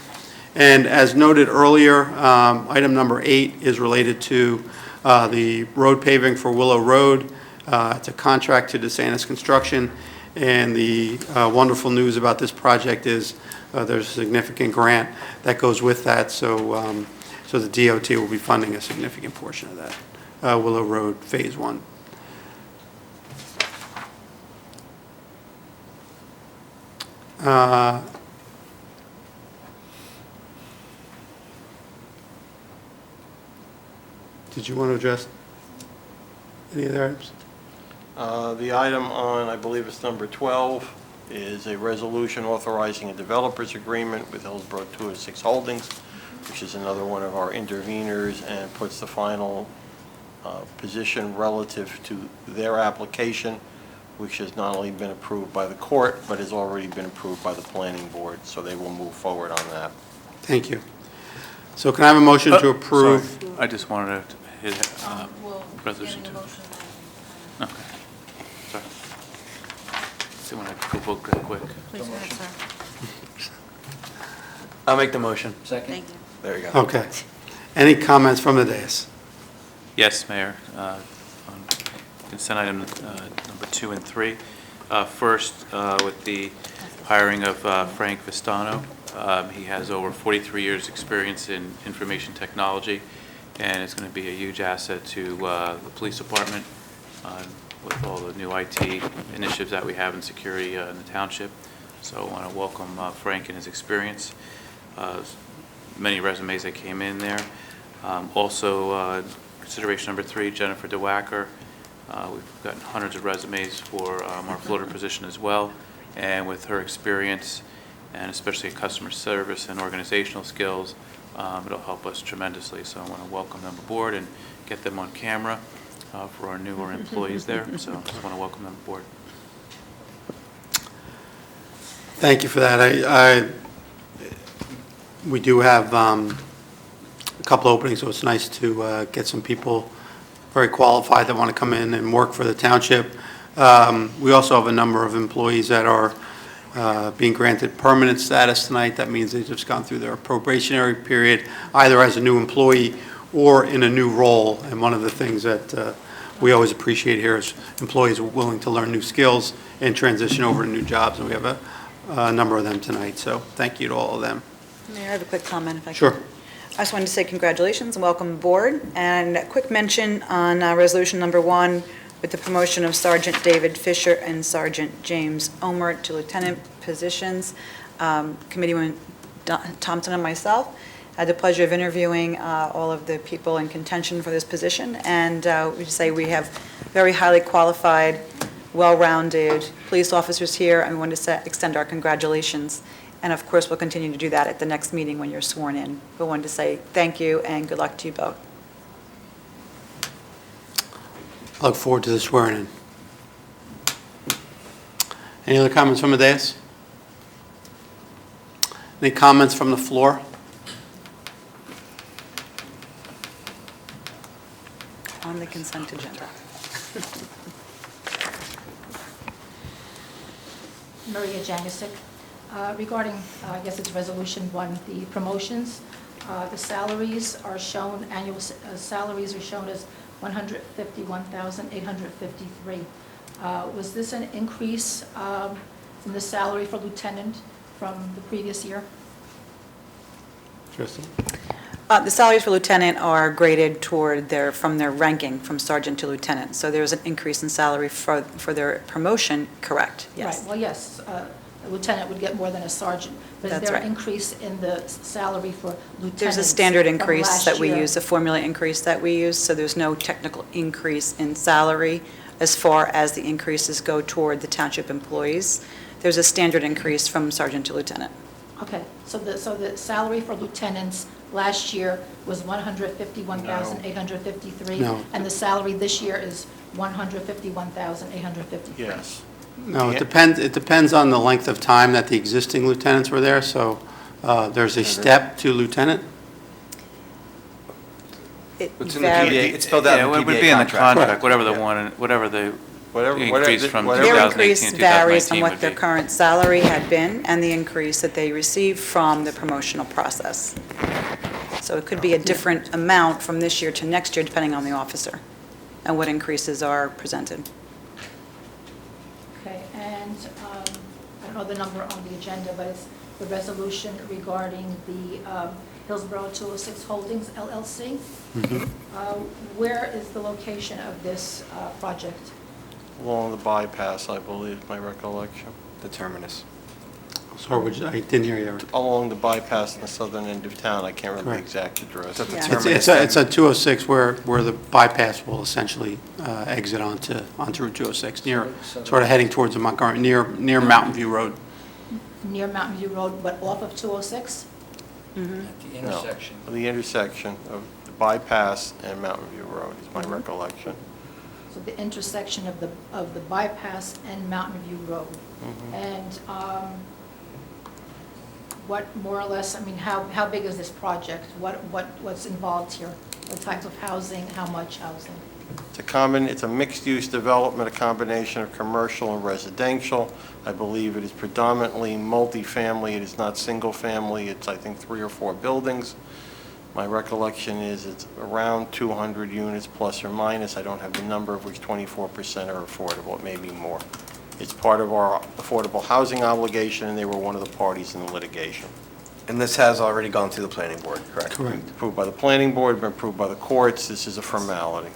And as noted earlier, item number 8 is related to the road paving for Willow Road. It's a contract to DeSantis Construction, and the wonderful news about this project is there's a significant grant that goes with that, so the DOT will be funding a significant portion of that, Willow Road Phase 1. Did you want to address any of the items? The item on, I believe it's number 12, is a resolution authorizing a developer's agreement with Hillsborough 206 Holdings, which is another one of our interveners, and puts the final position relative to their application, which has not only been approved by the court, but has already been approved by the planning board, so they will move forward on that. Thank you. So can I have a motion to approve? Sorry, I just wanted to hit resolution 2. Okay. Sorry. So when I go vote real quick. Please go ahead, sir. I'll make the motion. Thank you. There you go. Okay. Any comments from the dais? Yes, Mayor. On consent item number 2 and 3. First, with the hiring of Frank Vistano. He has over 43 years' experience in information technology, and it's going to be a huge asset to the police department with all the new IT initiatives that we have in security in the township. So I want to welcome Frank and his experience. Many resumes that came in there. Also, consideration number 3, Jennifer DeWacker. We've gotten hundreds of resumes for our floater position as well, and with her experience and especially customer service and organizational skills, it'll help us tremendously. So I want to welcome them aboard and get them on camera for our newer employees there. So I just want to welcome them aboard. Thank you for that. We do have a couple openings, so it's nice to get some people very qualified that want to come in and work for the township. We also have a number of employees that are being granted permanent status tonight. That means they've just gone through their probationary period, either as a new employee or in a new role. And one of the things that we always appreciate here is employees are willing to learn new skills and transition over to new jobs, and we have a number of them tonight. So thank you to all of them. Mayor, I have a quick comment, if I could. Sure. I just wanted to say congratulations and welcome aboard. And a quick mention on resolution number 1 with the promotion of Sergeant David Fisher and Sergeant James Omar to lieutenant positions. Committeeman Thompson and myself had the pleasure of interviewing all of the people in contention for this position. And we say we have very highly qualified, well-rounded police officers here, and we want to extend our congratulations. And of course, we'll continue to do that at the next meeting when you're sworn in. But wanted to say thank you and good luck to you both. I look forward to the swearing in. Any other comments from the dais? Any comments from the floor? On the consent agenda. Maria Janusik. Regarding, I guess it's Resolution 1, the promotions, the salaries are shown, annual salaries are shown as $151,853. Was this an increase in the salary for lieutenant from the previous year? Tristan? The salaries for lieutenant are graded toward from their ranking, from sergeant to lieutenant. So there's an increase in salary for their promotion, correct? Yes. Right, well, yes, a lieutenant would get more than a sergeant. But is That's there an right. increase in the salary for lieutenants? There's a standard from increase last that we year? use, a formula increase that we use, so there's no technical increase in salary as far as the increases go toward the township employees. There's a standard increase from sergeant to lieutenant. Okay, so the salary for lieutenants last year was $151,853? No. And the salary this year is $151,853? Yes. No, it depends on the length of time that the existing lieutenants were there, so there's a step to lieutenant. It It's in the varies. PDA, it's spelled out Yeah, in it the would PDA be in the contract. contract, whatever the Yeah. one, whatever the Whatever, Increase from whatever- Their 2018 increase to varies on 2019 what would their be. current salary had been and the increase that they received from the promotional process. So it could be a different amount from this year to next year, depending on the officer and what increases are presented. Okay, and I don't know the number on the agenda, but it's the resolution regarding the Hillsborough 206 Holdings LLC. Where is the location of this project? Along the bypass, I believe, my recollection. The terminus. Sorry, I didn't hear you. Along the bypass in the southern end of town, I can't remember the Correct. exact address. At the Yeah. terminus. It's a 206 where the bypass will essentially exit onto Route 206, near, sort of heading towards the Montgomery, near Mountain View Road. Near Mountain View Road, but off of 206? At the intersection. The intersection of the bypass and Mountain View Road is my recollection. So the intersection of the bypass and Mountain View Road. And what more or less, I mean, how big is this project? What's involved here? What types of housing, how much housing? It's a mixed-use development, a combination of commercial and residential. I believe it is predominantly multifamily. It is not single-family. It's, I think, 3 or 4 buildings. My recollection is it's around 200 units plus or minus. I don't have the number, of which 24% are affordable. It may be more. It's part of our affordable housing obligation, and they were one of the parties in the litigation. And this has already gone through the planning board, correct? Correct. Approved by the planning board, been approved by the courts. This is a formality.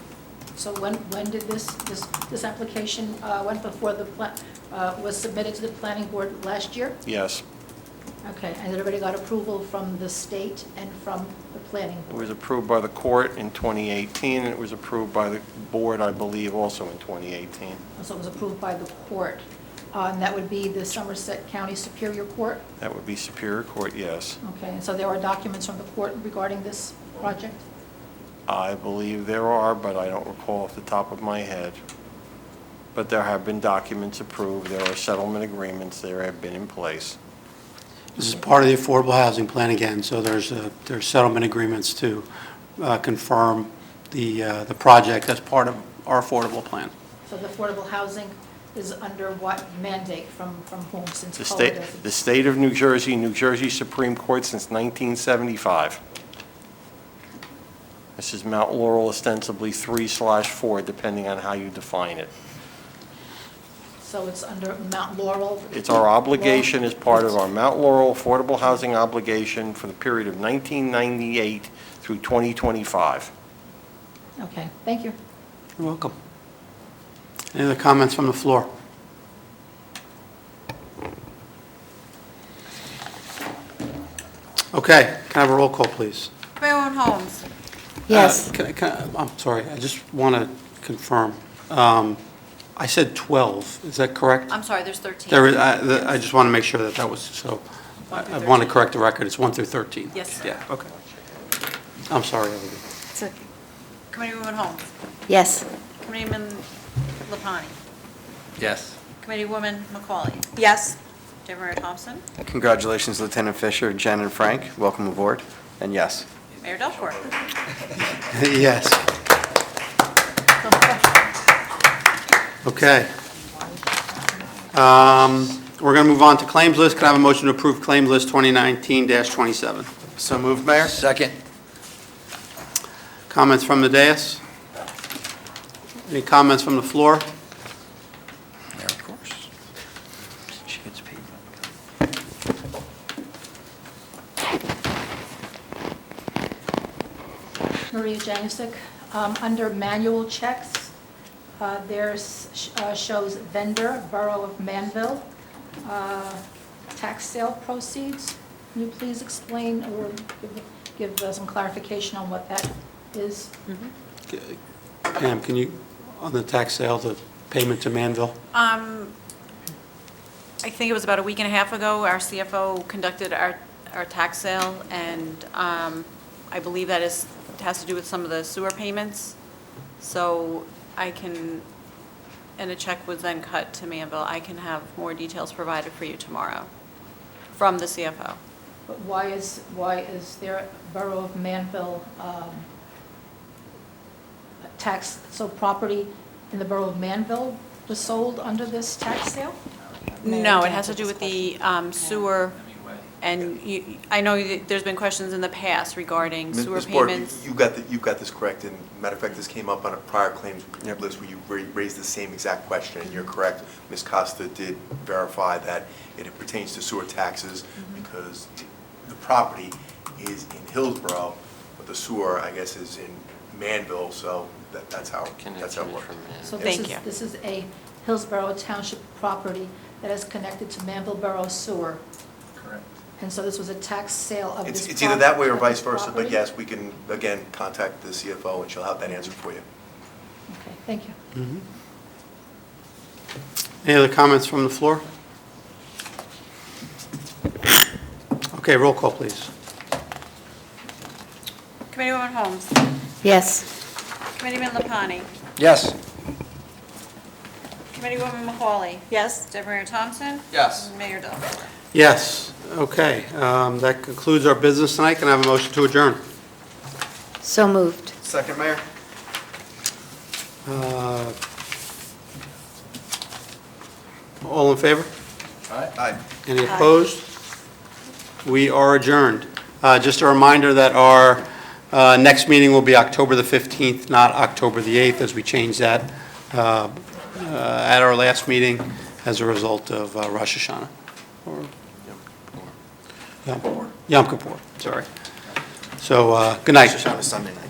So when did this application went before was submitted to the planning board last year? Yes. Okay, and everybody got approval from the state and from the planning It board? was approved by the court in 2018, and it was approved by the board, I believe, also in 2018. So it was approved by the court, and that would be the Somerset County Superior Court? That would be Superior Court, yes. Okay, and so there are documents from the court regarding this project? I believe there are, but I don't recall off the top of my head. But there have been documents approved, there are settlement agreements, there have been in place. This is part of the affordable housing plan again, so there's settlement agreements to confirm the project as part of our affordable plan. So the affordable housing is under what mandate from whom since The COVID? state of New Jersey Supreme Court since 1975. This is Mount Laurel ostensibly 3/4, depending on how you define it. So it's under Mount Laurel? It's our obligation as part of our Mount Laurel affordable housing obligation for the period of 1998 through 2025. Okay, thank you. You're welcome. Any other comments from the floor? Okay, can I have a roll call, please? Committeewoman Holmes. Yes. I'm sorry, I just want to confirm. I said 12, is that correct? I'm sorry, there's 13. I just want to make sure that was, so I want to correct the record, it's 1 through 13. Yes. Yeah, okay. I'm sorry, Evelyn. It's okay. Committeewoman Holmes. Yes. Committeeman Lapani. Yes. Committeewoman McCauley. Yes? Deputy Mayor Thompson. Congratulations, Lieutenant Fisher, Jen, and Frank. Welcome aboard. And yes. Mayor Delcor. Yes. Okay. We're going to move on to claims list. Can I have a motion to approve claim list 2019-27? So moved, Mayor? Second. Comments from the dais? Any comments from the floor? Yeah, of course. She gets paid. Maria Janusik. Under manual checks, shows vendor, Borough of Manville, tax sale proceeds. Can you please explain or give some clarification on what that is? Pam, can you, on the tax sale, the payment to Manville? I think it was about a week and a half ago, our CFO conducted our tax sale, and I believe that has to do with some of the sewer payments. So I can, and a check was then cut to Manville. I can have more details provided for you tomorrow from the CFO. But why is there Borough of Manville tax, so property in the Borough of Manville was sold under this tax sale? No, it has to do with the sewer, and I know there's been questions in the past regarding sewer Ms. Borg, payments. you've got this correct, and matter of fact, this came up on a prior claims list where you raised the same exact question, and you're correct. Ms. Costa did verify that it pertains to sewer taxes, because the property is in Hillsborough, but the sewer, I guess, is in Manville, so that's how it works. So Thank you. this is a Hillsborough Township property that is connected to Manville Borough Sewer. Correct. And so this was a tax sale of this It's either that way or property- vice versa, but property? yes, we can, again, contact the CFO, and she'll have that answer for you. Okay, thank you. Any other comments from the floor? Okay, roll call, please. Committeewoman Holmes. Yes. Committeeman Lapani. Yes. Committeewoman Macaulay. Yes? Deputy Mayor Thompson. Yes. And Mayor Delacqua. Yes, okay. That concludes our business tonight. Can I have a motion to adjourn? So moved. Second, Mayor? All in favor? Aye. Any opposed? We are adjourned. Just a reminder that our next meeting will be October the 15th, not October the 8th, as we changed that at our last meeting as a result of Rosh Hashanah. Or Yom Kippur, sorry. So, good night. Just on a Sunday night.